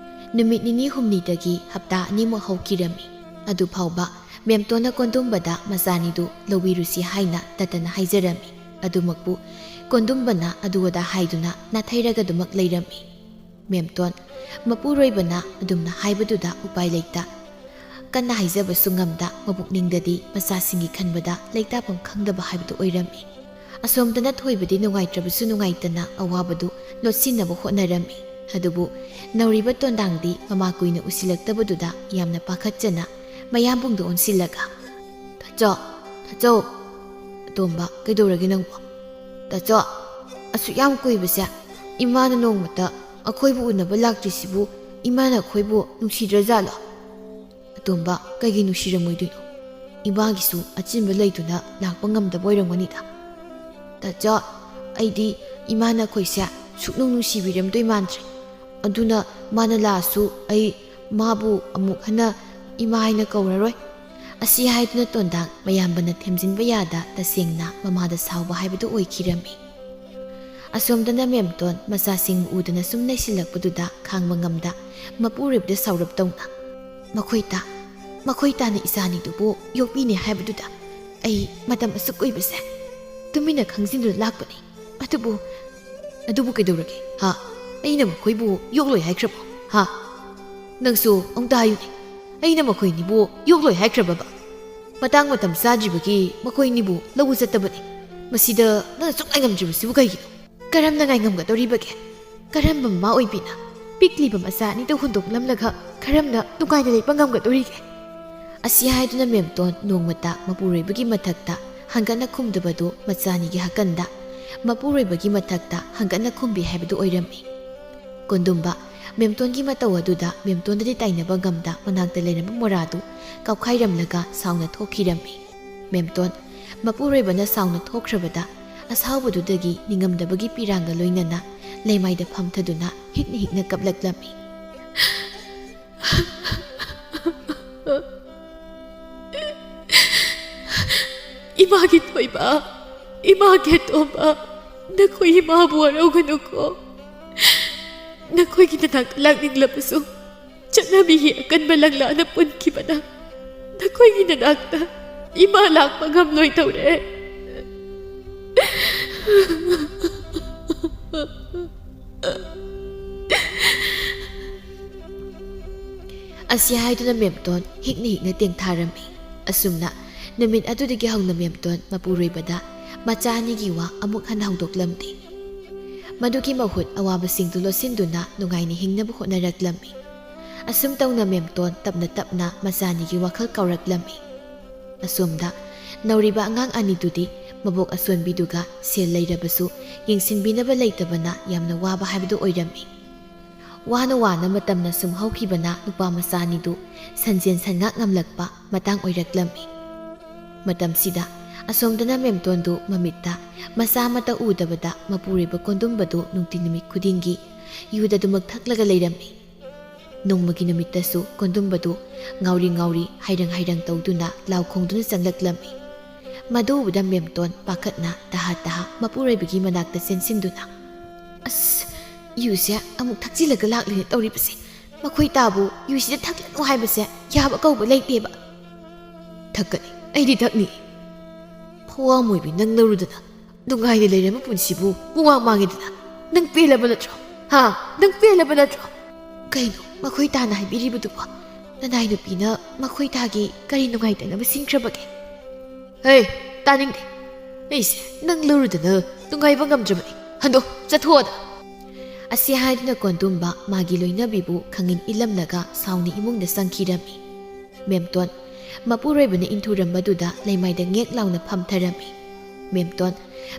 ꯅꯨꯃꯤꯠ ꯅꯤꯅꯤ ꯍꯨꯝꯅꯤꯗꯒꯤ ꯍꯞꯇꯥ ꯑꯅꯤꯃꯨꯛ ꯍꯧꯈꯤꯔꯝꯃꯤ꯫ ꯑꯗꯨ ꯐꯥꯎꯕ ꯃꯦꯝꯇꯣꯟꯅ ꯀꯣꯟꯗꯨꯝꯕꯗ ꯃꯆꯥꯅꯤꯗꯨ ꯂꯧꯕꯤꯔꯨꯁꯤ ꯍꯥꯏꯅ ꯇꯠꯇꯅ ꯍꯥꯏꯖꯔꯝꯃꯤ꯫ ꯑꯗꯨꯃꯛꯄꯨ ꯀꯣꯟꯗꯨꯝꯕꯅ ꯑꯗꯨ ꯑꯗꯥ ꯍꯥꯏꯗꯨꯅ ꯅꯥꯊꯩꯔꯒꯗꯨꯃꯛ ꯂꯩꯔꯝꯃꯤ꯫ ꯃꯦꯝꯇꯣꯟ ꯃꯄꯨꯔꯣꯏꯕꯅ ꯑꯗꯨꯝꯅ ꯍꯥꯏꯕꯗꯨꯗ ꯎꯄꯥꯏ ꯂꯩꯇ ꯀꯟꯅ ꯍꯥꯏꯖꯕꯁꯨ ꯉꯝꯗ ꯃꯕꯨꯛꯅꯤꯡꯗꯗꯤ ꯃꯆꯥꯁꯤꯡꯒꯤ ꯈꯟꯕꯗ ꯂꯩꯇꯥꯐꯝ ꯈꯪꯗꯕ ꯍꯥꯏꯕꯗꯨ ꯑꯣꯏꯔꯝꯃꯤ꯫ ꯑꯁꯣꯝꯗꯅ ꯊꯣꯏꯕꯗꯤ ꯅꯨꯡꯉꯥꯏꯇ꯭ꯔꯕꯁꯨ ꯅꯨꯡꯉꯥꯏꯇꯅ ꯑꯋꯥꯕꯗꯨ ꯂꯣꯠꯁꯤꯟꯅꯕ ꯍꯣꯠꯅꯔꯝꯃꯤ꯫ ꯑꯗꯨꯕꯨ ꯅꯧꯔꯤꯕ ꯇꯣꯟꯗꯥꯡꯗꯤ ꯃꯃꯥ ꯀꯨꯏꯅ ꯎꯁꯤꯜꯂꯛꯇꯕꯗꯨꯗ ꯌꯥꯝꯅ ꯄꯥꯈꯠꯆꯅ ꯃꯌꯥꯝꯕꯨꯡꯗ ꯑꯣꯟꯁꯤꯜꯂꯒ ꯇꯥꯆꯧ, ꯇꯣꯝꯕ ꯀꯩꯗꯧꯔꯒꯦ ꯅꯪꯕꯣ? ꯇꯥꯆꯧ, ꯑꯁꯨꯛ ꯌꯥꯝ ꯀꯨꯏꯕꯁꯦ ꯏꯃꯥꯅ ꯅꯣꯡꯃꯇ ꯑꯩꯈꯣꯏꯕꯨ ꯎꯅꯕ ꯂꯥꯛꯇ꯭ꯔꯤꯁꯤꯕꯨ ꯏꯃꯥꯅ ꯑꯩꯈꯣꯏꯕꯨ ꯅꯨꯡꯁꯤꯗ꯭ꯔꯖꯥꯠꯂꯣ? ꯇꯣꯝꯕ ꯀꯩꯒꯤ ꯅꯨꯡꯁꯤꯔꯝꯃꯣꯏꯗꯣꯏꯅꯣ? ꯏꯃꯥꯒꯤꯁꯨ ꯑꯆꯤꯟꯕ ꯂꯩꯗꯨꯅ ꯂꯥꯛꯄ ꯉꯝꯗꯕ ꯑꯣꯏꯔꯝꯒꯅꯤꯗ꯫ ꯇꯥꯆꯧ, ꯑꯩꯗꯤ ꯏꯃꯥꯅ ꯑꯩꯈꯣꯏꯁꯦ ꯁꯨꯛꯅꯨꯡ ꯅꯨꯡꯁꯤꯕꯤꯔꯝꯗꯣꯏ ꯃꯥꯟꯗ꯭ꯔꯦ꯫ ꯑꯗꯨꯅ ꯃꯥꯅ ꯂꯥꯛꯑꯁꯨ ꯑꯩ ꯃꯥꯕꯨ ꯑꯃꯨꯛ ꯍꯟꯅ ꯏꯃꯥ ꯍꯥꯏꯅ ꯀꯧꯔꯔꯣꯏ꯫ ꯑꯁꯤ ꯍꯥꯏꯗꯨꯅ ꯇꯣꯟꯗꯥꯡ ꯃꯌꯥꯝꯕꯅ ꯊꯦꯝꯖꯤꯟꯕ ꯌꯥꯗ ꯇꯁꯦꯡꯅ ꯃꯃꯥꯗ ꯁꯥꯎꯕ ꯍꯥꯏꯕꯗꯨ ꯑꯣꯏꯈꯤꯔꯝꯃꯤ꯫ ꯑꯁꯣꯝꯗꯅ ꯃꯦꯝꯇꯣꯟ ꯃꯆꯥꯁꯤꯡ ꯎꯗꯅ ꯁꯨꯝ ꯂꯩꯁꯤꯜꯂꯛꯄꯗꯨꯗ ꯈꯥꯡꯕ ꯉꯝꯗ ꯃꯄꯨꯔꯣꯏꯕꯗ ꯁꯥꯎꯔꯞ ꯇꯧꯅ ꯃꯈꯣꯏ ꯇꯥꯅ ꯏꯆꯥꯅꯤꯗꯨꯕꯨ ꯌꯣꯛꯄꯤꯅꯦ ꯍꯥꯏꯕꯗꯨꯗ ꯑꯩ ꯃꯇꯝ ꯑꯁꯨꯛ ꯀꯨꯏꯕꯁꯦ ꯇꯨꯃꯤꯟꯅ ꯈꯪꯖꯤꯟꯗꯨꯅ ꯂꯥꯛꯄꯅꯤ꯫ ꯑꯗꯨꯕꯨ ꯀꯩꯗꯧꯔꯒꯦ? ꯑꯩꯅ ꯃꯈꯣꯏꯕꯨ ꯌꯣꯛꯂꯣꯏ ꯍꯥꯏꯈ꯭ꯔꯕꯣ? ꯅꯪꯁꯨ ꯑꯃꯨꯛꯇ ꯍꯥꯏꯌꯨꯅꯦ, ꯑꯩꯅ ꯃꯈꯣꯏꯅꯤꯕꯨ ꯌꯣꯛꯂꯣꯏ ꯍꯥꯏꯈ꯭ꯔꯕꯕ? ꯃꯇꯝ ꯆꯥꯗ꯭ꯔꯤꯕꯒꯤ ꯃꯈꯣꯏꯅꯤꯕꯨ ꯂꯧꯕ ꯆꯠꯇꯕꯅꯤ꯫ ꯃꯁꯤꯗ ꯅꯪꯅ ꯁꯨꯛ ꯉꯥꯏꯉꯝꯗ꯭ꯔꯤꯕꯁꯤꯕꯨ ꯀꯩꯒꯤꯅꯣ? ꯀꯔꯝꯅ ꯉꯥꯏꯉꯝꯒꯗꯧꯔꯤꯕꯒꯦ? ꯀꯔꯝꯕ ꯃꯃꯥ ꯑꯣꯏꯕꯤꯅ ꯄꯤꯛꯂꯤꯕ ꯃꯆꯥ ꯑꯅꯤꯗ ꯍꯨꯟꯗꯣꯛꯂꯝꯂꯒ ꯀꯔꯝꯅ ꯅꯨꯡꯉꯥꯏꯅ ꯂꯩꯕ ꯉꯝꯒꯗꯧꯔꯤꯒꯦ? ꯑꯁꯤ ꯍꯥꯏꯗꯨꯅ ꯃꯦꯝꯇꯣꯟ ꯅꯣꯡꯃꯇ ꯃꯄꯨꯔꯣꯏꯕꯒꯤ ꯃꯊꯛꯇ ꯍꯪꯒꯠꯅ ꯈꯨꯝꯗꯕꯗꯨ ꯃꯆꯥꯅꯤꯒꯤ ꯍꯛꯀꯟꯗ ꯃꯄꯨꯔꯣꯏꯕꯒꯤ ꯃꯊꯛꯇ ꯍꯪꯒꯠꯅ ꯈꯨꯝꯕꯤ ꯍꯥꯏꯕꯗꯨ ꯑꯣꯏꯔꯝꯃꯤ꯫ ꯀꯣꯟꯗꯨꯝꯕ ꯃꯦꯝꯇꯣꯟꯒꯤ ꯃꯇꯧ ꯑꯗꯨꯗ ꯃꯦꯝꯇꯣꯟꯗꯗꯤ ꯇꯥꯏꯅꯕ ꯉꯝꯗ ꯃꯅꯥꯛꯇ ꯂꯩꯔꯝꯕ ꯃꯣꯔꯥꯗꯨ ꯀꯥꯎꯈꯥꯏꯔꯝꯂꯒ ꯁꯥꯎꯅ ꯊꯣꯛꯈꯤꯔꯝꯃꯤ꯫ ꯃꯦꯝꯇꯣꯟ ꯃꯄꯨꯔꯣꯏꯕꯅ ꯁꯥꯎꯅ ꯊꯣꯛꯈ꯭ꯔꯕꯗ ꯑꯁꯥꯎꯕꯗꯨꯗꯒꯤ ꯅꯤꯡꯉꯝꯗꯕꯒꯤ ꯄꯤꯔꯥꯡꯒ ꯂꯣꯏꯅꯅ ꯂꯩꯃꯥꯏꯗ ꯐꯝꯊꯗꯨꯅ ꯍꯤꯛꯅ ꯍꯤꯛꯅ ꯀꯞꯂꯛꯂꯝꯃꯤ꯫ 이마기 토이바, 이마게 토바, 나코이 마부아라고노코. 나코이 기나닥 락닝라부수, 자나미히 아깐 말랑라나 뿐기바나. 나코이 기나닥다, 이마 락방함로이 타우레. ꯑꯁꯤ ꯍꯥꯏꯗꯨꯅ ꯃꯦꯝꯇꯣꯟ ꯍꯤꯛꯅ ꯍꯤꯛꯅ ꯇꯦꯡꯊꯥꯔꯝꯃꯤ꯫ ꯑꯁꯨꯝꯅ ꯅꯨꯃꯤꯠ ꯑꯗꯨꯗꯒꯤ ꯍꯧꯅ ꯃꯦꯝꯇꯣꯟ ꯃꯄꯨꯔꯣꯏꯕꯗ ꯃꯆꯥ ꯑꯅꯤꯒꯤ ꯋꯥ ꯑꯃꯨꯛ ꯍꯟꯅ ꯍꯧꯗꯣꯛꯂꯝꯗꯦ꯫ ꯃꯗꯨꯒꯤ ꯃꯍꯨꯠ ꯑꯋꯥꯕꯁꯤꯡꯗꯨ ꯂꯣꯠꯁꯤꯟꯗꯨꯅ ꯅꯨꯡꯉꯥꯏꯅ ꯍꯤꯡꯅꯕ ꯍꯣꯠꯅꯔꯛꯂꯝꯃꯤ꯫ ꯑꯁꯨꯝ ꯇꯧꯅ ꯃꯦꯝꯇꯣꯟ ꯇꯞꯅ ꯇꯞꯅ ꯃꯆꯥ ꯑꯅꯤꯒꯤ ꯋꯥꯈꯜ ꯀꯥꯎꯔꯛꯂꯝꯃꯤ꯫ ꯑꯁꯣꯝꯗ ꯅꯧꯔꯤꯕ ꯑꯉꯥꯡ ꯑꯅꯤꯗꯨꯗꯤ ꯃꯕꯣꯛ ꯑꯁꯣꯟꯕꯤꯗꯨꯒ ꯁꯦꯜ ꯂꯩꯔꯕꯁꯨ ꯌꯦꯡꯁꯤꯟꯕꯤꯅꯕ ꯂꯩꯇꯕꯅ ꯌꯥꯝꯅ ꯋꯥꯕ ꯍꯥꯏꯕꯗꯨ ꯑꯣꯏꯔꯝꯃꯤ꯫ ꯋꯥꯅ ꯋꯥꯅ ꯃꯇꯝꯅ ꯁꯨꯝ ꯍꯧꯈꯤꯕꯅ ꯅꯨꯄꯥ ꯃꯆꯥ ꯑꯅꯤꯗꯨ ꯁꯟꯖꯦꯟ ꯁꯟꯉꯥꯛ ꯉꯝꯂꯛꯄ ꯃꯇꯥꯡ ꯑꯣꯏꯔꯛꯂꯝꯃꯤ꯫ ꯃꯇꯝꯁꯤꯗ ꯑꯁꯣꯝꯗꯅ ꯃꯦꯝꯇꯣꯟꯗꯨ ꯃꯃꯤꯠꯇ ꯃꯆꯥ ꯑꯃꯠꯇ ꯎꯗꯕꯗ ꯃꯄꯨꯔꯣꯏꯕ ꯀꯣꯟꯗꯨꯝꯕꯗꯨ ꯅꯨꯡꯇꯤ ꯅꯨꯃꯤꯠ ꯈꯨꯗꯤꯡꯒꯤ ꯌꯨꯗꯗꯨꯃꯛ ꯊꯛꯂꯒ ꯂꯩꯔꯝꯃꯤ꯫ ꯅꯣꯡꯃꯒꯤ ꯅꯨꯃꯤꯠꯇꯁꯨ ꯀꯣꯟꯗꯨꯝꯕꯗꯨ ꯉꯥꯎꯔꯤ ꯉꯥꯎꯔꯤ ꯍꯥꯏꯔꯪ ꯍꯥꯏꯔꯪ ꯇꯧꯗꯨꯅ ꯂꯥꯎ ꯈꯣꯡꯗꯨꯅ ꯆꯪꯂꯛꯂꯝꯃꯤ꯫ ꯃꯗꯨ ꯎꯕꯗ ꯃꯦꯝꯇꯣꯟ ꯄꯥꯈꯠꯅ ꯇꯍꯥ ꯇꯍꯥ ꯃꯄꯨꯔꯣꯏꯕꯒꯤ ꯃꯅꯥꯛꯇ ꯆꯦꯟꯁꯤꯟꯗꯨꯅ "ꯑꯁ, ꯌꯨꯁꯦ ꯑꯃꯨꯛ ꯊꯛꯆꯤꯜꯂꯒ ꯂꯥꯛꯂꯤꯅꯦ ꯇꯧꯔꯤꯕꯁꯦ꯫ ꯃꯈꯣꯏ ꯇꯥꯕꯨ ꯌꯨꯁꯤꯗ ꯊꯛꯂꯅꯨ ꯍꯥꯏꯕꯁꯦ ꯌꯥꯕ ꯀꯧꯕ ꯂꯩꯇꯦꯕ." "ꯊꯛꯀꯅꯤ, ꯑꯩꯗꯤ ꯊꯛꯅꯤ." "ꯐꯋꯥꯃꯣꯏꯕꯤ ꯅꯪ ꯅꯧꯔꯨꯗꯅ ꯅꯨꯡꯉꯥꯏꯅ ꯂꯩꯔꯝꯕ ꯄꯨꯟꯁꯤꯕꯨ ꯄꯨꯡꯃꯥꯡ ꯃꯥꯡꯉꯤꯗꯅ ꯅꯪ ꯄꯦꯜꯂꯕ ꯅꯠꯇ꯭ꯔꯣ? ꯅꯪ ꯄꯦꯜꯂꯕ ꯅꯠꯇ꯭ꯔꯣ?" "ꯀꯩꯅꯣ ꯃꯈꯣꯏ ꯇꯥꯅ ꯍꯥꯏꯕꯤꯔꯤꯕꯗꯨꯕꯣ? ꯅꯅꯥꯏ ꯅꯨꯄꯤꯅ ꯃꯈꯣꯏ ꯇꯥꯒꯤ ꯀꯔꯤ ꯅꯨꯡꯉꯥꯏꯇꯅꯕ ꯁꯤꯟꯈ꯭ꯔꯕꯒꯦ?" "ꯍꯦ, ꯇꯥꯅꯤꯡꯗꯦ꯫ ꯑꯩꯁꯦ ꯅꯪ ꯂꯧꯔꯨꯗꯅ ꯅꯨꯡꯉꯥꯏꯕ ꯉꯝꯗ꯭ꯔꯕꯅꯤ꯫ ꯍꯟꯗꯣ, ꯆꯠꯊꯣꯛꯑꯣꯗ." ꯑꯁꯤ ꯍꯥꯏꯗꯨꯅ ꯀꯣꯟꯗꯨꯝꯕ ꯃꯥꯒꯤ ꯂꯣꯏꯅꯕꯤꯕꯨ ꯈꯪꯏꯟ ꯏꯜꯂꯝꯂꯒ ꯁꯥꯎꯅ ꯏꯃꯨꯡꯗ ꯆꯪꯈꯤꯔꯝꯃꯤ꯫ ꯃꯦꯝꯇꯣꯟ ꯃꯄꯨꯔꯣꯏꯕꯅ ꯏꯟꯊꯨꯔꯝꯕꯗꯨꯗ ꯂꯩꯃꯥꯏꯗ ꯉꯦꯛ ꯂꯥꯎꯅ ꯐꯝꯊꯔꯝꯃꯤ꯫ ꯃꯦꯝꯇꯣꯟ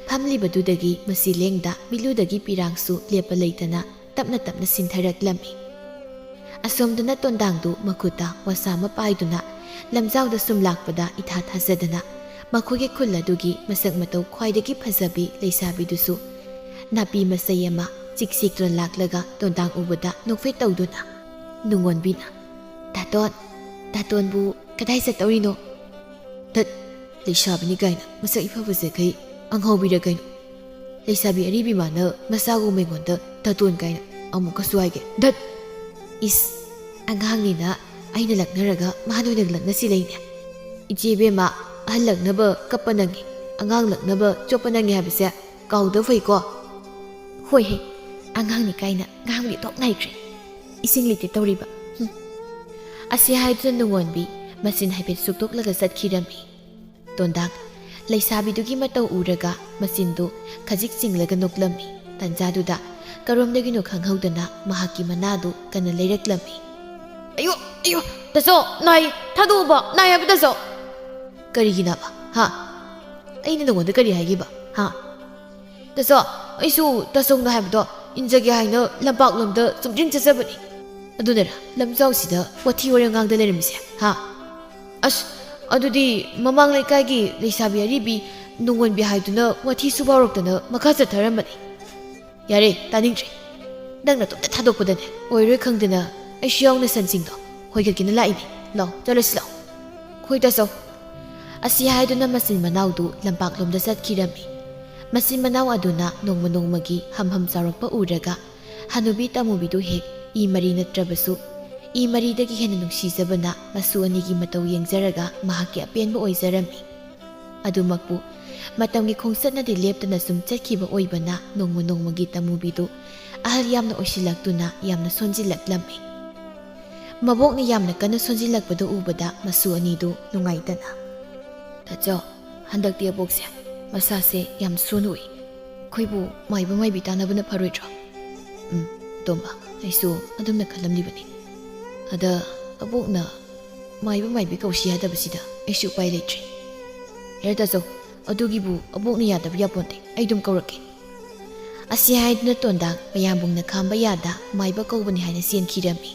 ꯐꯝꯂꯤꯕꯗꯨꯗꯒꯤ ꯃꯁꯤ ꯂꯦꯡꯗ ꯃꯤꯠꯂꯨꯗꯒꯤ ꯄꯤꯔꯥꯡꯁꯨ ꯂꯦꯞꯄ ꯂꯩꯇꯅ ꯇꯞꯅ ꯇꯞꯅ ꯁꯤꯟꯊꯔꯛꯂꯝꯃꯤ꯫ ꯑꯁꯣꯝꯗꯅ ꯇꯣꯟꯗꯥꯡꯗꯨ ꯃꯈꯨꯠꯇ ꯋꯥꯁꯥ ꯑꯃ ꯄꯥꯏꯗꯨꯅ ꯂꯝꯖꯥꯎꯗ ꯁꯨꯝ ꯂꯥꯛꯄꯗ ꯏꯊꯥ ꯊꯥꯖꯗꯅ ꯃꯈꯣꯏꯒꯤ ꯈꯨꯜ ꯑꯗꯨꯒꯤ ꯃꯁꯛ ꯃꯇꯧ ꯈ꯭ꯋꯥꯏꯗꯒꯤ ꯐꯖꯕꯤ ꯂꯩꯁꯥꯕꯤꯗꯨꯁꯨ ꯅꯥꯄꯤ ꯃꯆꯩ ꯑꯃ ꯆꯤꯛ ꯆꯤꯛꯇꯨꯅ ꯂꯥꯛꯂꯒ ꯇꯣꯟꯗꯥꯡ ꯎꯕꯗ ꯅꯣꯛꯐꯦꯠ ꯇꯧꯗꯨꯅ ꯅꯨꯡꯉꯣꯟꯕꯤꯅ "ꯗꯥꯇꯣꯟꯕꯨ ꯀꯗꯥꯏ ꯆꯠꯇꯧꯔꯤꯅꯣ?" "ꯗꯠ, ꯂꯩꯁꯥꯕꯤꯅꯤ ꯀꯥꯏꯅ ꯃꯁꯛ ꯏꯐ ꯐꯖꯈꯩ ꯑꯉꯥꯎꯕꯤꯔ ꯀꯩꯅꯣ? ꯂꯩꯁꯥꯕꯤ ꯑꯔꯤꯕꯤ ꯃꯥꯅ ꯃꯆꯥꯒꯨꯝ ꯑꯩꯉꯣꯟꯗ ꯗꯥꯇꯣꯟ ꯀꯥꯏꯅ ꯑꯃꯨꯛꯀꯁꯨ ꯍꯥꯏꯒꯦ? ꯗꯠ!" "ꯏꯁ, ꯑꯉꯥꯡꯅꯤꯅ ꯑꯩꯅ ꯂꯛꯅꯔꯒ ꯃꯥꯅ ꯑꯣꯏꯅ ꯂꯛꯅꯁꯤ ꯂꯩꯅꯦ꯫ ꯏꯆꯦꯕꯦꯝꯃ, ꯑꯍꯜ ꯂꯛꯅꯕ ꯀꯞꯄ ꯅꯪꯉꯤ, ꯑꯉꯥꯡ ꯂꯛꯅꯕ ꯆꯣꯞꯄ ꯅꯪꯉꯤ ꯍꯥꯏꯕꯁꯦ ꯀꯥꯎꯗ ꯐꯩꯀꯣ?" "ꯍꯣꯏꯍꯦ, ꯑꯉꯥꯡꯅꯤ ꯀꯥꯏꯅ ꯉꯥꯡꯕꯤ ꯇꯣꯛ ꯅꯥꯏꯈ꯭ꯔꯦ꯫ ꯏꯁꯤꯡ ꯂꯤꯇꯦ ꯇꯧꯔꯤꯕ." ꯑꯁꯤ ꯍꯥꯏꯗꯨꯅ ꯅꯨꯡꯉꯣꯟꯕꯤ ꯃꯆꯤꯟ ꯍꯥꯏꯐꯦꯠ ꯁꯨꯛꯇꯣꯛꯂꯒ ꯆꯠꯈꯤꯔꯝꯃꯤ꯫ ꯇꯣꯟꯗꯥꯡ ꯂꯩꯁꯥꯕꯤꯗꯨꯒꯤ ꯃꯇꯧ ꯎꯔꯒ ꯃꯆꯤꯟꯗꯨ ꯈꯖꯤꯛ ꯆꯤꯡꯂꯒ ꯅꯣꯛꯂꯝꯃꯤ꯫ ꯇꯟꯖꯥꯗꯨꯗ ꯀꯔꯣꯝꯗꯒꯤꯅꯣ ꯈꯪꯍꯧꯗꯅ ꯃꯍꯥꯛꯀꯤ ꯃꯅꯥꯗꯨ ꯀꯟꯅ ꯂꯩꯔꯛꯂꯝꯃꯤ꯫ "ꯑꯌꯣ, ꯑꯌꯣ, ꯇꯥꯆꯧ, ꯅꯥꯏ, ꯊꯥꯗꯣꯛꯎꯕ, ꯅꯥꯏ ꯍꯥꯏꯕ ꯇꯥꯆꯧ." "ꯀꯔꯤꯒꯤꯅꯕ? ꯑꯩꯅ ꯅꯉꯣꯟꯗ ꯀꯔꯤ ꯍꯥꯏꯈꯤꯕ? "ꯇꯥꯆꯧ, ꯑꯩꯁꯨ ꯇꯥꯆꯧꯅ ꯍꯥꯏꯕꯗꯣ ꯏꯟꯖꯒꯦ ꯍꯥꯏꯅ ꯂꯝꯄꯥꯛꯂꯣꯝꯗ ꯆꯨꯝꯗ꯭ꯔꯤꯡ ꯆꯠꯆꯕꯅꯤ." ꯑꯗꯨꯅꯔ ꯂꯝꯖꯥꯎꯁꯤꯗ ꯋꯥꯊꯤ ꯋꯥꯔꯦꯝ ꯉꯥꯡꯗ ꯂꯩꯔꯝꯃꯤꯁꯦ? "ꯑꯁ, ꯑꯗꯨꯗꯤ ꯃꯃꯥꯡ ꯂꯩꯀꯥꯏꯒꯤ ꯂꯩꯁꯥꯕꯤ ꯑꯔꯤꯕꯤ ꯅꯨꯡꯉꯣꯟꯕꯤ ꯍꯥꯏꯗꯨꯅ ꯋꯥꯊꯤ ꯁꯨꯐꯥꯎꯔꯛꯇꯅ ꯃꯈꯥ ꯆꯠꯊꯔꯝꯕꯅꯤ." "ꯌꯥꯔꯦ, ꯇꯥꯅꯤꯡꯗ꯭ꯔꯦ꯫ ꯅꯪꯅ ꯇꯣꯝꯇ ꯊꯥꯗꯣꯛꯄꯗꯅꯦ ꯑꯣꯏꯔꯣꯏ ꯈꯪꯗꯅ ꯑꯩꯁꯨ ꯌꯥꯎꯅ ꯁꯟꯁꯤꯡꯗꯣ ꯍꯣꯏꯒꯠꯀꯦꯅ ꯂꯥꯛꯏꯅꯦ꯫ ꯂꯥꯎ, ꯆꯠꯂꯁꯤ ꯂꯥꯎ." "ꯍꯣꯏ ꯇꯥꯆꯧ." ꯑꯁꯤ ꯍꯥꯏꯗꯨꯅ ꯃꯆꯤꯟ ꯃꯅꯥꯎꯗꯨ ꯂꯝꯄꯥꯛꯂꯣꯝꯗ ꯆꯠꯈꯤꯔꯝꯃꯤ꯫ ꯃꯆꯤꯟ ꯃꯅꯥꯎ ꯑꯗꯨꯅ ꯅꯣꯡꯃ ꯅꯣꯡꯃꯒꯤ ꯍꯝꯍꯝ ꯆꯥꯎꯔꯛꯄ ꯎꯔꯒ ꯍꯅꯨꯕꯤ ꯇꯥꯃꯨꯕꯤꯗꯨ ꯍꯦꯛ ꯏ ꯃꯔꯤ ꯅꯠꯇ꯭ꯔꯕꯁꯨ ꯏ ꯃꯔꯤꯗꯒꯤ ꯍꯦꯟꯅ ꯅꯨꯡꯁꯤꯖꯕꯅ ꯃꯁꯨ ꯑꯅꯤꯒꯤ ꯃꯇꯧ ꯌꯦꯡꯖꯔꯒ ꯃꯍꯥꯛꯀꯤ ꯑꯄꯦꯟꯕ ꯑꯣꯏꯖꯔꯝꯃꯤ꯫ ꯑꯗꯨꯃꯛꯄꯨ ꯃꯇꯝꯒꯤ ꯈꯣꯡꯆꯠꯅꯗꯤ ꯂꯦꯞꯇꯅ ꯁꯨꯝ ꯆꯠꯈꯤꯕ ꯑꯣꯏꯕꯅ ꯅꯣꯡꯃ ꯅꯣꯡꯃꯒꯤ ꯇꯥꯃꯨꯕꯤꯗꯨ ꯑꯍꯜ ꯌꯥꯝꯅ ꯑꯣꯏꯁꯤꯜꯂꯛꯇꯨꯅ ꯌꯥꯝꯅ ꯁꯣꯟꯖꯤꯜꯂꯛꯂꯝꯃꯤ꯫ ꯃꯕꯣꯛꯅ ꯌꯥꯝꯅ ꯀꯟꯅ ꯁꯣꯟꯖꯤꯜꯂꯛꯄꯗꯨ ꯎꯕꯗ ꯃꯁꯨ ꯑꯅꯤꯗꯨ ꯅꯨꯡꯉꯥꯏꯇꯅ "ꯇꯥꯆꯧ, ꯍꯟꯗꯛꯇꯤ ꯑꯕꯣꯛꯁꯦ ꯃꯁꯥꯁꯦ ꯌꯥꯝ ꯁꯣꯟ ꯎꯏ. ꯑꯩꯈꯣꯏꯕꯨ ꯃꯥꯏꯕ ꯃꯥꯏꯕꯤ ꯇꯥꯟꯅꯕꯅ ꯐꯔꯣꯏꯗ꯭ꯔꯣ?" "ꯇꯣꯝꯕ, ꯑꯩꯁꯨ ꯑꯗꯨꯝꯅ ꯈꯜꯂꯝꯂꯤꯕꯅꯤ. ꯑꯗ ꯑꯕꯣꯛꯅ ꯃꯥꯏꯕ ꯃꯥꯏꯕꯤ ꯀꯧꯁꯤ ꯌꯥꯗꯕꯁꯤꯗ ꯑꯩꯁꯨ ꯎꯄꯥꯏ ꯂꯩꯇ꯭ꯔꯦ." "ꯌꯥꯔꯦ ꯇꯥꯆꯧ, ꯑꯗꯨꯒꯤꯕꯨ ꯑꯕꯣꯛꯅ ꯌꯥꯗꯕ ꯌꯥꯄꯣꯟꯇꯦ. ꯑꯩ ꯑꯗꯨꯝ ꯀꯧꯔꯛꯀꯦ." ꯑꯁꯤ ꯍꯥꯏꯗꯨꯅ ꯇꯣꯟꯗꯥꯡ ꯃꯌꯥꯝꯕꯨꯡꯅ ꯈꯥꯝꯕ ꯌꯥꯗ ꯃꯥꯏꯕ ꯀꯧꯕꯅꯤ ꯍꯥꯏꯅ ꯆꯦꯟꯈꯤꯔꯝꯃꯤ꯫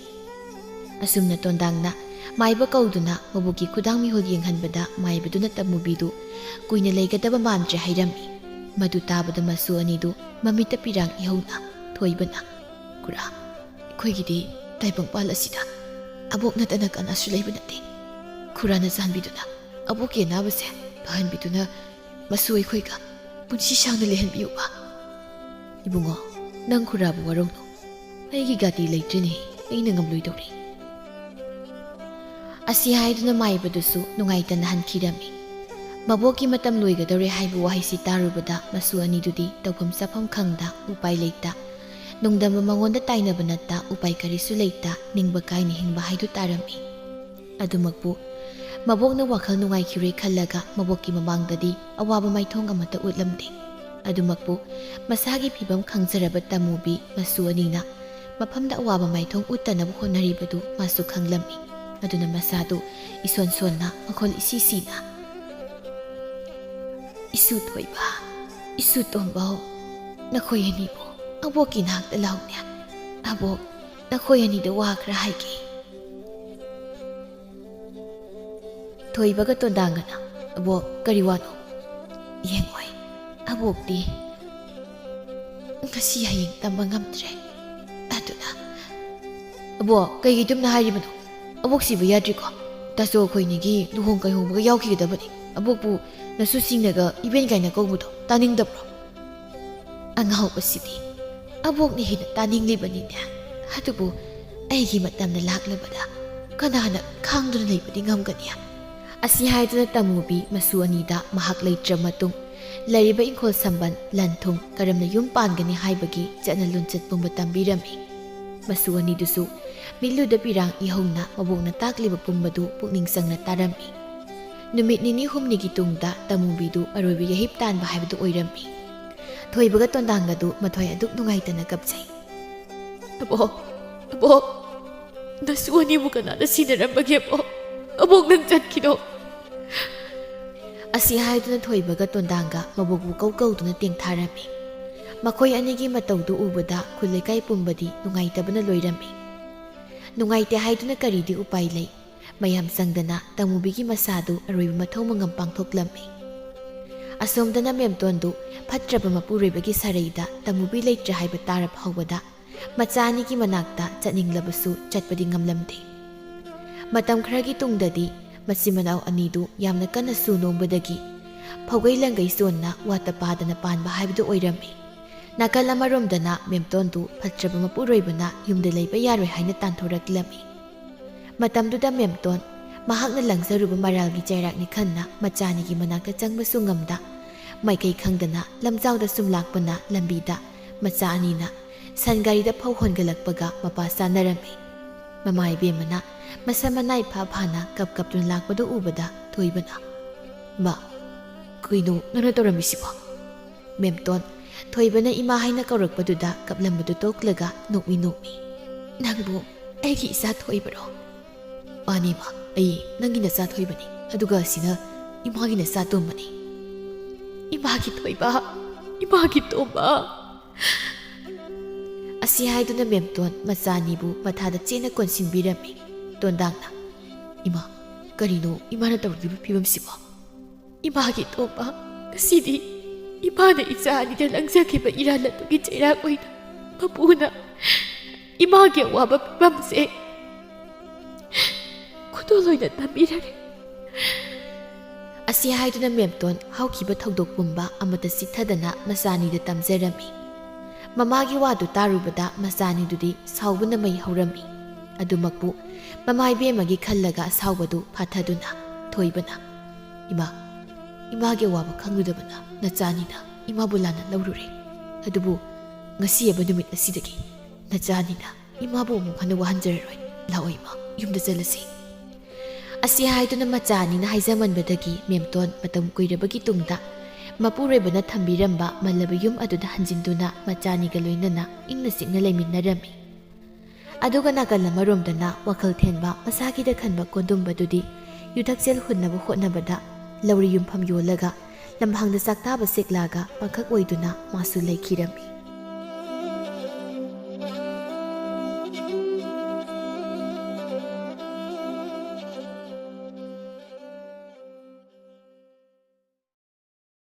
ꯑꯁꯨꯝꯅ ꯇꯣꯟꯗꯥꯡꯅ ꯃꯥꯏꯕ ꯀꯧꯗꯨꯅ ꯃꯕꯣꯛꯀꯤ ꯈꯨꯗꯥꯡ ꯃꯤꯍꯨꯜ ꯌꯦꯡꯍꯟꯕꯗ ꯃꯥꯏꯕꯗꯨꯅ ꯇꯃꯨꯕꯤꯗꯨ ꯀꯨꯏꯅ ꯂꯩꯒꯗꯕ ꯃꯥꯟꯗ꯭ꯔꯦ ꯍꯥꯏꯔꯝꯃꯤ꯫ ꯃꯗꯨ ꯇꯥꯕꯗ ꯃꯁꯨ ꯑꯅꯤꯗꯨ ꯃꯃꯤꯠꯇ ꯄꯤꯔꯥꯡ ꯏꯍꯧꯅ ꯊꯣꯏꯕꯅ "ꯈꯨꯔꯥ, ꯑꯩꯈꯣꯏꯒꯤꯗꯤ ꯇꯥꯏꯕꯪꯄꯥꯜ ꯑꯁꯤꯗ ꯑꯕꯣꯛ ꯅꯠꯇꯅ ꯀꯅꯥꯁꯨ ꯂꯩꯕ ꯅꯠꯇꯦ꯫ ꯈꯨꯔꯥꯅ ꯆꯥꯟꯕꯤꯗꯨꯅ ꯑꯕꯣꯛꯀꯤ ꯑꯅꯥꯕꯁꯦ ꯐꯍꯟꯕꯤꯗꯨꯅ ꯃꯁꯨ ꯑꯩꯈꯣꯏꯒ ꯄꯨꯟꯁꯤ ꯁꯥꯡꯅ ꯂꯩꯍꯟꯕꯤꯌꯨꯕ꯫ ꯏꯕꯨꯡꯉꯣ, ꯅꯪ ꯈꯨꯔꯥꯕꯨ ꯋꯥꯔꯧꯅꯨ꯫ ꯑꯩꯒꯤ ꯒꯥꯇꯤ ꯂꯩꯇ꯭ꯔꯤꯅꯦ, ꯑꯩꯅ ꯉꯝꯂꯣꯏꯗꯧꯔꯤ." ꯑꯁꯤ ꯍꯥꯏꯗꯨꯅ ꯃꯥꯏꯕꯗꯨꯁꯨ ꯅꯨꯡꯉꯥꯏꯇꯅ ꯍꯟꯈꯤꯔꯝꯃꯤ꯫ ꯃꯕꯣꯛꯀꯤ ꯃꯇꯝ ꯂꯣꯏꯒꯗꯧꯔꯦ ꯍꯥꯏꯕ ꯋꯥꯍꯩꯁꯤ ꯇꯥꯔꯨꯕꯗ ꯃꯁꯨ ꯑꯅꯤꯗꯨꯗꯤ ꯇꯧꯐꯝ ꯆꯥꯐꯝ ꯈꯪꯗ, ꯎꯄꯥꯏ ꯂꯩꯇ, ꯅꯨꯡꯗꯝꯕ ꯃꯉꯣꯟꯗ ꯇꯥꯏꯅꯕ ꯅꯠꯇ ꯎꯄꯥꯏ ꯀꯔꯤꯁꯨ ꯂꯩꯇ ꯅꯤꯡꯕ ꯀꯥꯏꯅ ꯍꯤꯡꯕ ꯍꯥꯏꯗꯨ ꯇꯥꯔꯝꯃꯤ꯫ ꯑꯗꯨꯃꯛꯄꯨ ꯃꯕꯣꯛꯅ ꯋꯥꯈꯜ ꯅꯨꯡꯉꯥꯏꯈꯤꯔꯣꯏ ꯈꯜꯂꯒ ꯃꯕꯣꯛꯀꯤ ꯃꯃꯥꯡꯗꯗꯤ ꯑꯋꯥꯕ ꯃꯥꯏꯊꯣꯡ ꯑꯃꯠꯇ ꯎꯠꯂꯝꯗꯦ꯫ ꯑꯗꯨꯃꯛꯄꯨ ꯃꯁꯥꯒꯤ ꯐꯤꯕꯝ ꯈꯪꯖꯔꯕ ꯇꯃꯨꯕꯤ ꯃꯁꯨ ꯑꯅꯤꯅ ꯃꯐꯝꯗ ꯑꯋꯥꯕ ꯃꯥꯏꯊꯣꯡ ꯎꯠꯇꯅꯕ ꯍꯣꯠꯅꯔꯤꯕꯗꯨ ꯃꯥꯁꯨ ꯈꯪꯂꯝꯃꯤ꯫ ꯑꯗꯨꯅ ꯃꯁꯥꯗꯨ ꯏꯁꯣꯟ ꯁꯣꯟꯅ ꯃꯈꯣꯜ ꯏꯁꯤ ꯁꯤꯅ "ꯏꯁꯨ ꯊꯣꯏꯕ, ꯏꯁꯨ ꯇꯣꯝꯕꯧ, ꯅꯈꯣꯏ ꯑꯅꯤꯕꯨ ꯑꯕꯣꯛꯀꯤ ꯅꯥꯛꯇ ꯂꯥꯎꯅꯦ꯫ ꯑꯕꯣꯛ ꯅꯈꯣꯏ ꯑꯅꯤꯗ ꯋꯥ ꯈꯔ ꯍꯥꯏꯒꯦ." ꯊꯣꯏꯕꯒ ꯇꯣꯟꯗꯥꯡꯒꯅ "ꯑꯕꯣꯛ, ꯀꯔꯤ ꯋꯥꯅꯣ?" "ꯌꯦꯡꯉꯣꯏ, ꯑꯕꯣꯛꯇꯤ ꯉꯁꯤ ꯍꯌꯦꯡ ꯇꯝꯕ ꯉꯝꯗ꯭ꯔꯦ. ꯑꯗꯨꯅ..." "ꯑꯕꯣꯛ, ꯀꯩꯒꯤ ꯑꯗꯨꯝꯅ ꯍꯥꯏꯔꯤꯕꯅꯣ? ꯑꯕꯣꯛ ꯁꯤꯕ ꯌꯥꯗ꯭ꯔꯤꯀꯣ? ꯇꯥꯆꯧ ꯑꯩꯈꯣꯏꯅꯤꯒꯤ ꯂꯨꯍꯣꯡ ꯀꯩꯍꯣꯡꯕꯒ ꯌꯥꯎꯈꯤꯒꯗꯕꯅꯤ. ꯑꯕꯣꯛꯄꯨ ꯅꯁꯨꯁꯤꯡꯅꯒ ꯏꯕꯦꯟ ꯀꯥꯏꯅ ꯀꯧꯕꯗꯣ ꯇꯥꯅꯤꯡꯗꯕ꯭ꯔꯣ?" "ꯑꯉꯥꯎꯕꯁꯤꯗꯤ, ꯑꯕꯣꯛꯅ ꯍꯦꯟꯅ ꯇꯥꯅꯤꯡꯂꯤꯕꯅꯤꯅꯦ. ꯑꯗꯨꯕꯨ ꯑꯩꯒꯤ ꯃꯇꯝꯗ ꯂꯥꯛꯂꯕꯗ ꯀꯅꯥꯅ ꯈꯥꯡꯗꯨꯅ ꯂꯩꯕꯗꯤ ꯉꯝꯒꯅꯤ?" ꯑꯁꯤ ꯍꯥꯏꯗꯨꯅ ꯇꯃꯨꯕꯤ ꯃꯁꯨ ꯑꯅꯤꯗ ꯃꯍꯥꯛ ꯂꯩꯇ꯭ꯔ ꯃꯇꯨꯡ ꯂꯩꯔꯤꯕ ꯏꯪꯈꯣꯜ ꯁꯝꯕꯟ, ꯂꯟ ꯊꯨꯝ ꯀꯔꯝꯅ ꯌꯨꯝ ꯄꯥꯟꯒꯅꯤ ꯍꯥꯏꯕꯒꯤ ꯆꯠꯅ ꯂꯣꯟꯆꯠ ꯄꯨꯝꯕ ꯇꯝꯕꯤꯔꯝꯃꯤ꯫ ꯃꯁꯨ ꯑꯅꯤꯗꯨꯁꯨ ꯃꯤꯠꯂꯨꯗ ꯄꯤꯔꯥꯡ ꯏꯍꯧꯅ ꯃꯕꯣꯛꯅ ꯇꯥꯛꯂꯤꯕ ꯄꯨꯝꯕꯗꯨ ꯄꯨꯛꯅꯤꯡ ꯆꯪꯅ ꯇꯥꯔꯝꯃꯤ꯫ ꯅꯨꯃꯤꯠ ꯅꯤꯅꯤ ꯍꯨꯝꯅꯤꯒꯤ ꯇꯨꯡꯗ ꯇꯃꯨꯕꯤꯗꯨ ꯑꯔꯣꯏꯕ ꯌꯥꯍꯤꯞ ꯇꯥꯟꯕ ꯍꯥꯏꯕꯗꯨ ꯑꯣꯏꯔꯝꯃꯤ꯫ ꯊꯣꯏꯕꯒ ꯇꯣꯟꯗꯥꯡꯒꯗꯨ ꯃꯊ꯭ꯋꯥꯏ ꯑꯗꯨꯛ ꯅꯨꯡꯉꯥꯏꯇꯅ ꯀꯞꯆꯩ꯫ "ꯑꯕꯣꯛ, ꯑꯕꯣꯛ, ꯅꯁꯨ ꯑꯅꯤꯕꯨ ꯀꯅꯥꯅ ꯁꯤꯟꯅꯔꯝꯕꯒꯦ ꯑꯕꯣꯛ? ꯑꯕꯣꯛ ꯅꯪ ꯆꯠꯈꯤꯅꯣ." ꯑꯁꯤ ꯍꯥꯏꯗꯨꯅ ꯊꯣꯏꯕꯒ ꯇꯣꯟꯗꯥꯡꯒ ꯃꯕꯣꯛꯄꯨ ꯀꯧꯗꯨꯅ ꯇꯦꯡꯊꯥꯔꯝꯃꯤ꯫ ꯃꯈꯣꯏ ꯑꯅꯤꯒꯤ ꯃꯇꯧꯗꯨ ꯎꯕꯗ ꯈꯨꯜ ꯂꯩꯀꯥꯏ ꯄꯨꯝꯕꯗꯤ ꯅꯨꯡꯉꯥꯏꯇꯕꯅ ꯂꯣꯏꯔꯝꯃꯤ꯫ ꯅꯨꯡꯉꯥꯏꯇꯦ ꯍꯥꯏꯗꯨꯅ ꯀꯔꯤꯗꯤ ꯎꯄꯥꯏ ꯂꯩ? ꯃꯌꯥꯝ ꯆꯪꯗꯅ ꯇꯃꯨꯕꯤꯒꯤ ꯃꯁꯥꯗꯨ ꯑꯔꯣꯏꯕ ꯃꯊꯧ ꯃꯉꯝ ꯄꯥꯡꯊꯣꯛꯂꯝꯃꯤ꯫ ꯑꯁꯣꯝꯗꯅ ꯃꯦꯝꯇꯣꯟꯗꯨ ꯐꯠꯇ꯭ꯔꯕ ꯃꯄꯨꯔꯣꯏꯕꯒꯤ ꯁꯔꯩꯗ ꯇꯃꯨꯕꯤ ꯂꯩꯇ꯭ꯔꯦ ꯍꯥꯏꯕ ꯇꯥꯔ ꯐꯥꯎꯕꯗ ꯃꯆꯥ ꯑꯅꯤꯒꯤ ꯃꯅꯥꯛꯇ ꯆꯠꯅꯤꯡꯂꯕꯁꯨ ꯆꯠꯄꯗꯤ ꯉꯝꯂꯝꯗꯦ꯫ ꯃꯇꯝ ꯈꯔꯒꯤ ꯇꯨꯡꯗꯗꯤ ꯃꯆꯤꯟ ꯃꯅꯥꯎ ꯑꯅꯤꯗꯨ ꯌꯥꯝꯅ ꯀꯟꯅ ꯁꯨ ꯅꯣꯝꯕꯗꯒꯤ ꯐꯧꯒꯩ ꯂꯪꯒꯩ ꯆꯣꯟꯅ ꯋꯥꯠꯇ ꯄꯥꯗꯅ ꯄꯥꯟꯕ ꯍꯥꯏꯕꯗꯨ ꯑꯣꯏꯔꯝꯃꯤ꯫ ꯅꯥꯀꯜ ꯑꯃꯔꯣꯝꯗꯅ ꯃꯦꯝꯇꯣꯟꯗꯨ ꯐꯠꯇ꯭ꯔꯕ ꯃꯄꯨꯔꯣꯏꯕꯅ ꯌꯨꯝꯗ ꯂꯩꯕ ꯌꯥꯔꯣꯏ ꯍꯥꯏꯅ ꯇꯥꯟꯊꯣꯔꯛꯂꯝꯃꯤ꯫ ꯃꯇꯝꯗꯨꯗ ꯃꯦꯝꯇꯣꯟ ꯃꯍꯥꯛꯅ ꯂꯪꯖꯔꯨꯕ ꯃꯔꯥꯜꯒꯤ ꯆꯩꯔꯥꯛꯅꯤ ꯈꯟꯅ ꯃꯆꯥꯅꯤꯒꯤ ꯃꯅꯥꯛꯇ ꯆꯪꯕꯁꯨ ꯉꯝꯗ ꯃꯥꯏꯀꯩ ꯈꯪꯗꯅ ꯂꯝꯖꯥꯎꯗ ꯁꯨꯝ ꯂꯥꯛꯄꯅ ꯂꯝꯕꯤꯗ ꯃꯆꯥ ꯑꯅꯤꯅ ꯁꯟꯒꯥꯔꯤꯗ ꯐꯧ ꯍꯣꯟꯒꯠꯂꯛꯄꯒ ꯃꯄꯥ ꯆꯥꯅꯔꯝꯃꯤ꯫ ꯃꯃꯥ ꯏꯕꯦꯝꯃꯅ ꯃꯁꯝ ꯃꯅꯥꯏ ꯐꯥ ꯐꯥꯅ ꯀꯞꯇꯨꯅ ꯂꯥꯛꯄꯗꯨ ꯎꯕꯗ ꯊꯣꯏꯕꯅ "ꯏꯃꯥ, ꯀꯩꯅꯣ ꯅꯪꯅ ꯇꯧꯔꯝꯃꯤꯁꯤꯕꯣ?" ꯃꯦꯝꯇꯣꯟ ꯊꯣꯏꯕꯅ ꯏꯃꯥ ꯍꯥꯏꯅ ꯀꯧꯔꯛꯄꯗꯨꯗ ꯀꯞꯂꯝꯕꯗꯨ ꯇꯣꯛꯂꯒ ꯅꯣꯛꯃꯤ ꯅꯣꯛꯃꯤ "ꯅꯪꯕꯨ ꯑꯩꯒꯤ ꯏꯆꯥ ꯊꯣꯏꯕꯔꯣ?" "ꯃꯥꯅꯤ ꯏꯃꯥ, ꯑꯩ ꯅꯪꯒꯤ ꯅꯆꯥ ꯊꯣꯏꯕꯅꯤ, ꯑꯗꯨꯒ ꯑꯁꯤꯅ ꯏꯃꯥꯒꯤ ꯅꯆꯥ ꯇꯣꯝꯕꯅꯤ." "ꯏꯃꯥꯒꯤ ꯊꯣꯏꯕ, ꯏꯃꯥꯒꯤ ꯇꯣꯝꯕ." ꯑꯁꯤ ꯍꯥꯏꯗꯨꯅ ꯃꯦꯝꯇꯣꯟ ꯃꯆꯥꯅꯤꯕꯨ ꯃꯊꯥꯗ ꯆꯦꯠꯅ ꯀꯣꯟꯁꯤꯟꯕꯤꯔꯝꯃꯤ꯫ ꯇꯣꯟꯗꯥꯡꯅ "ꯏꯃꯥ, ꯀꯔꯤꯅꯣ ꯏꯃꯥꯅ ꯇꯧꯔꯤꯕ ꯐꯤꯕꯝꯁꯤꯕꯣ?" "ꯏꯃꯥꯒꯤ ꯇꯣꯝꯕ, ꯉꯁꯤꯗꯤ ꯏꯃꯥꯅ ꯏꯆꯥ ꯑꯅꯤꯗ ꯂꯪꯖꯈꯤꯕ ꯏꯔꯥꯜ ꯑꯗꯨꯒꯤ ꯆꯩꯔꯥꯛ ꯑꯣꯏꯅ ꯃꯄꯨꯅ ꯏꯃꯥꯒꯤ ꯑꯋꯥꯕ ꯐꯤꯕꯝꯁꯦ ꯈꯨꯗꯣꯜ ꯑꯣꯏꯅ ꯇꯝꯕꯤꯔꯔꯦ." ꯑꯁꯤ ꯍꯥꯏꯗꯨꯅ ꯃꯦꯝꯇꯣꯟ ꯍꯧꯈꯤꯕ ꯊꯧꯗꯣꯛ ꯄꯨꯝꯕ ꯑꯃꯠꯇ ꯆꯤꯠꯊꯗꯅ ꯃꯆꯥꯅꯤꯗ ꯇꯝꯖꯔꯝꯃꯤ꯫ ꯃꯃꯥꯒꯤ ꯋꯥꯗꯨ ꯇꯥꯔꯨꯕꯗ ꯃꯆꯥꯅꯤꯗꯨꯗꯤ ꯁꯥꯎꯕꯅ ꯃꯩ ꯍꯧꯔꯝꯃꯤ꯫ ꯑꯗꯨꯃꯛꯄꯨ ꯃꯃꯥ ꯏꯕꯦꯝꯃꯒꯤ ꯈꯜꯂꯒ ꯁꯥꯎꯕꯗꯨ ꯐꯥꯊꯗꯨꯅ ꯊꯣꯏꯕꯅ "ꯏꯃꯥ, ꯏꯃꯥꯒꯤ ꯑꯋꯥꯕ ꯈꯪꯂꯨꯗꯕꯅ ꯅꯆꯥꯅꯤꯅ ꯏꯃꯥꯕꯨ ꯂꯥꯟꯅ ꯂꯧꯔꯨꯔꯦ. ꯑꯗꯨꯕꯨ ꯉꯁꯤ ꯍꯥꯏꯕ ꯅꯨꯃꯤꯠ ꯑꯁꯤꯗꯒꯤ ꯅꯆꯥꯅꯤꯅ ꯏꯃꯥꯕꯨ ꯑꯃꯨꯛ ꯍꯟꯅ ꯋꯥꯍꯟꯖꯔꯔꯣꯏ. ꯂꯥꯛꯑꯣ ꯏꯃꯥ, ꯌꯨꯝꯗ ꯆꯠꯂꯁꯤ." ꯑꯁꯤ ꯍꯥꯏꯗꯨꯅ ꯃꯆꯥꯅꯤꯅ ꯍꯥꯏꯖꯃꯟꯕꯗꯒꯤ ꯃꯦꯝꯇꯣꯟ ꯃꯇꯝ ꯀꯨꯏꯔꯕꯒꯤ ꯇꯨꯡꯗ ꯃꯄꯨꯔꯣꯏꯕꯅ ꯊꯝꯕꯤꯔꯝꯕ ꯃꯜꯂꯕ ꯌꯨꯝ ꯑꯗꯨꯗ ꯍꯟꯖꯤꯟꯗꯨꯅ ꯃꯆꯥꯅꯤꯒ ꯂꯣꯏꯅꯅ ꯏꯪꯅ ꯆꯤꯛꯅ ꯂꯩꯃꯤꯟꯅꯔꯝꯃꯤ꯫ ꯑꯗꯨꯒ ꯅꯥꯀꯜ ꯑꯃꯔꯣꯝꯗꯅ ꯋꯥꯈꯜ ꯊꯦꯟꯕ ꯃꯁꯥꯒꯤꯗ ꯈꯟꯕ ꯀꯣꯟꯗꯨꯝꯕꯗꯨꯗꯤ ꯌꯨꯊꯛꯁꯦꯜ ꯍꯨꯟꯅꯕ ꯍꯣꯠꯅꯕꯗ ꯂꯧꯔꯤ ꯌꯨꯝꯐꯝ ꯌꯣꯜꯂꯒ ꯂꯝꯍꯥꯡꯗ ꯆꯥꯛꯇꯥꯕ ꯁꯦꯛꯂꯥꯒ ꯄꯥꯡꯈꯛ ꯑꯣꯏꯗꯨꯅ ꯃꯥꯁꯨ ꯂꯩꯈꯤꯔꯝꯃꯤ꯫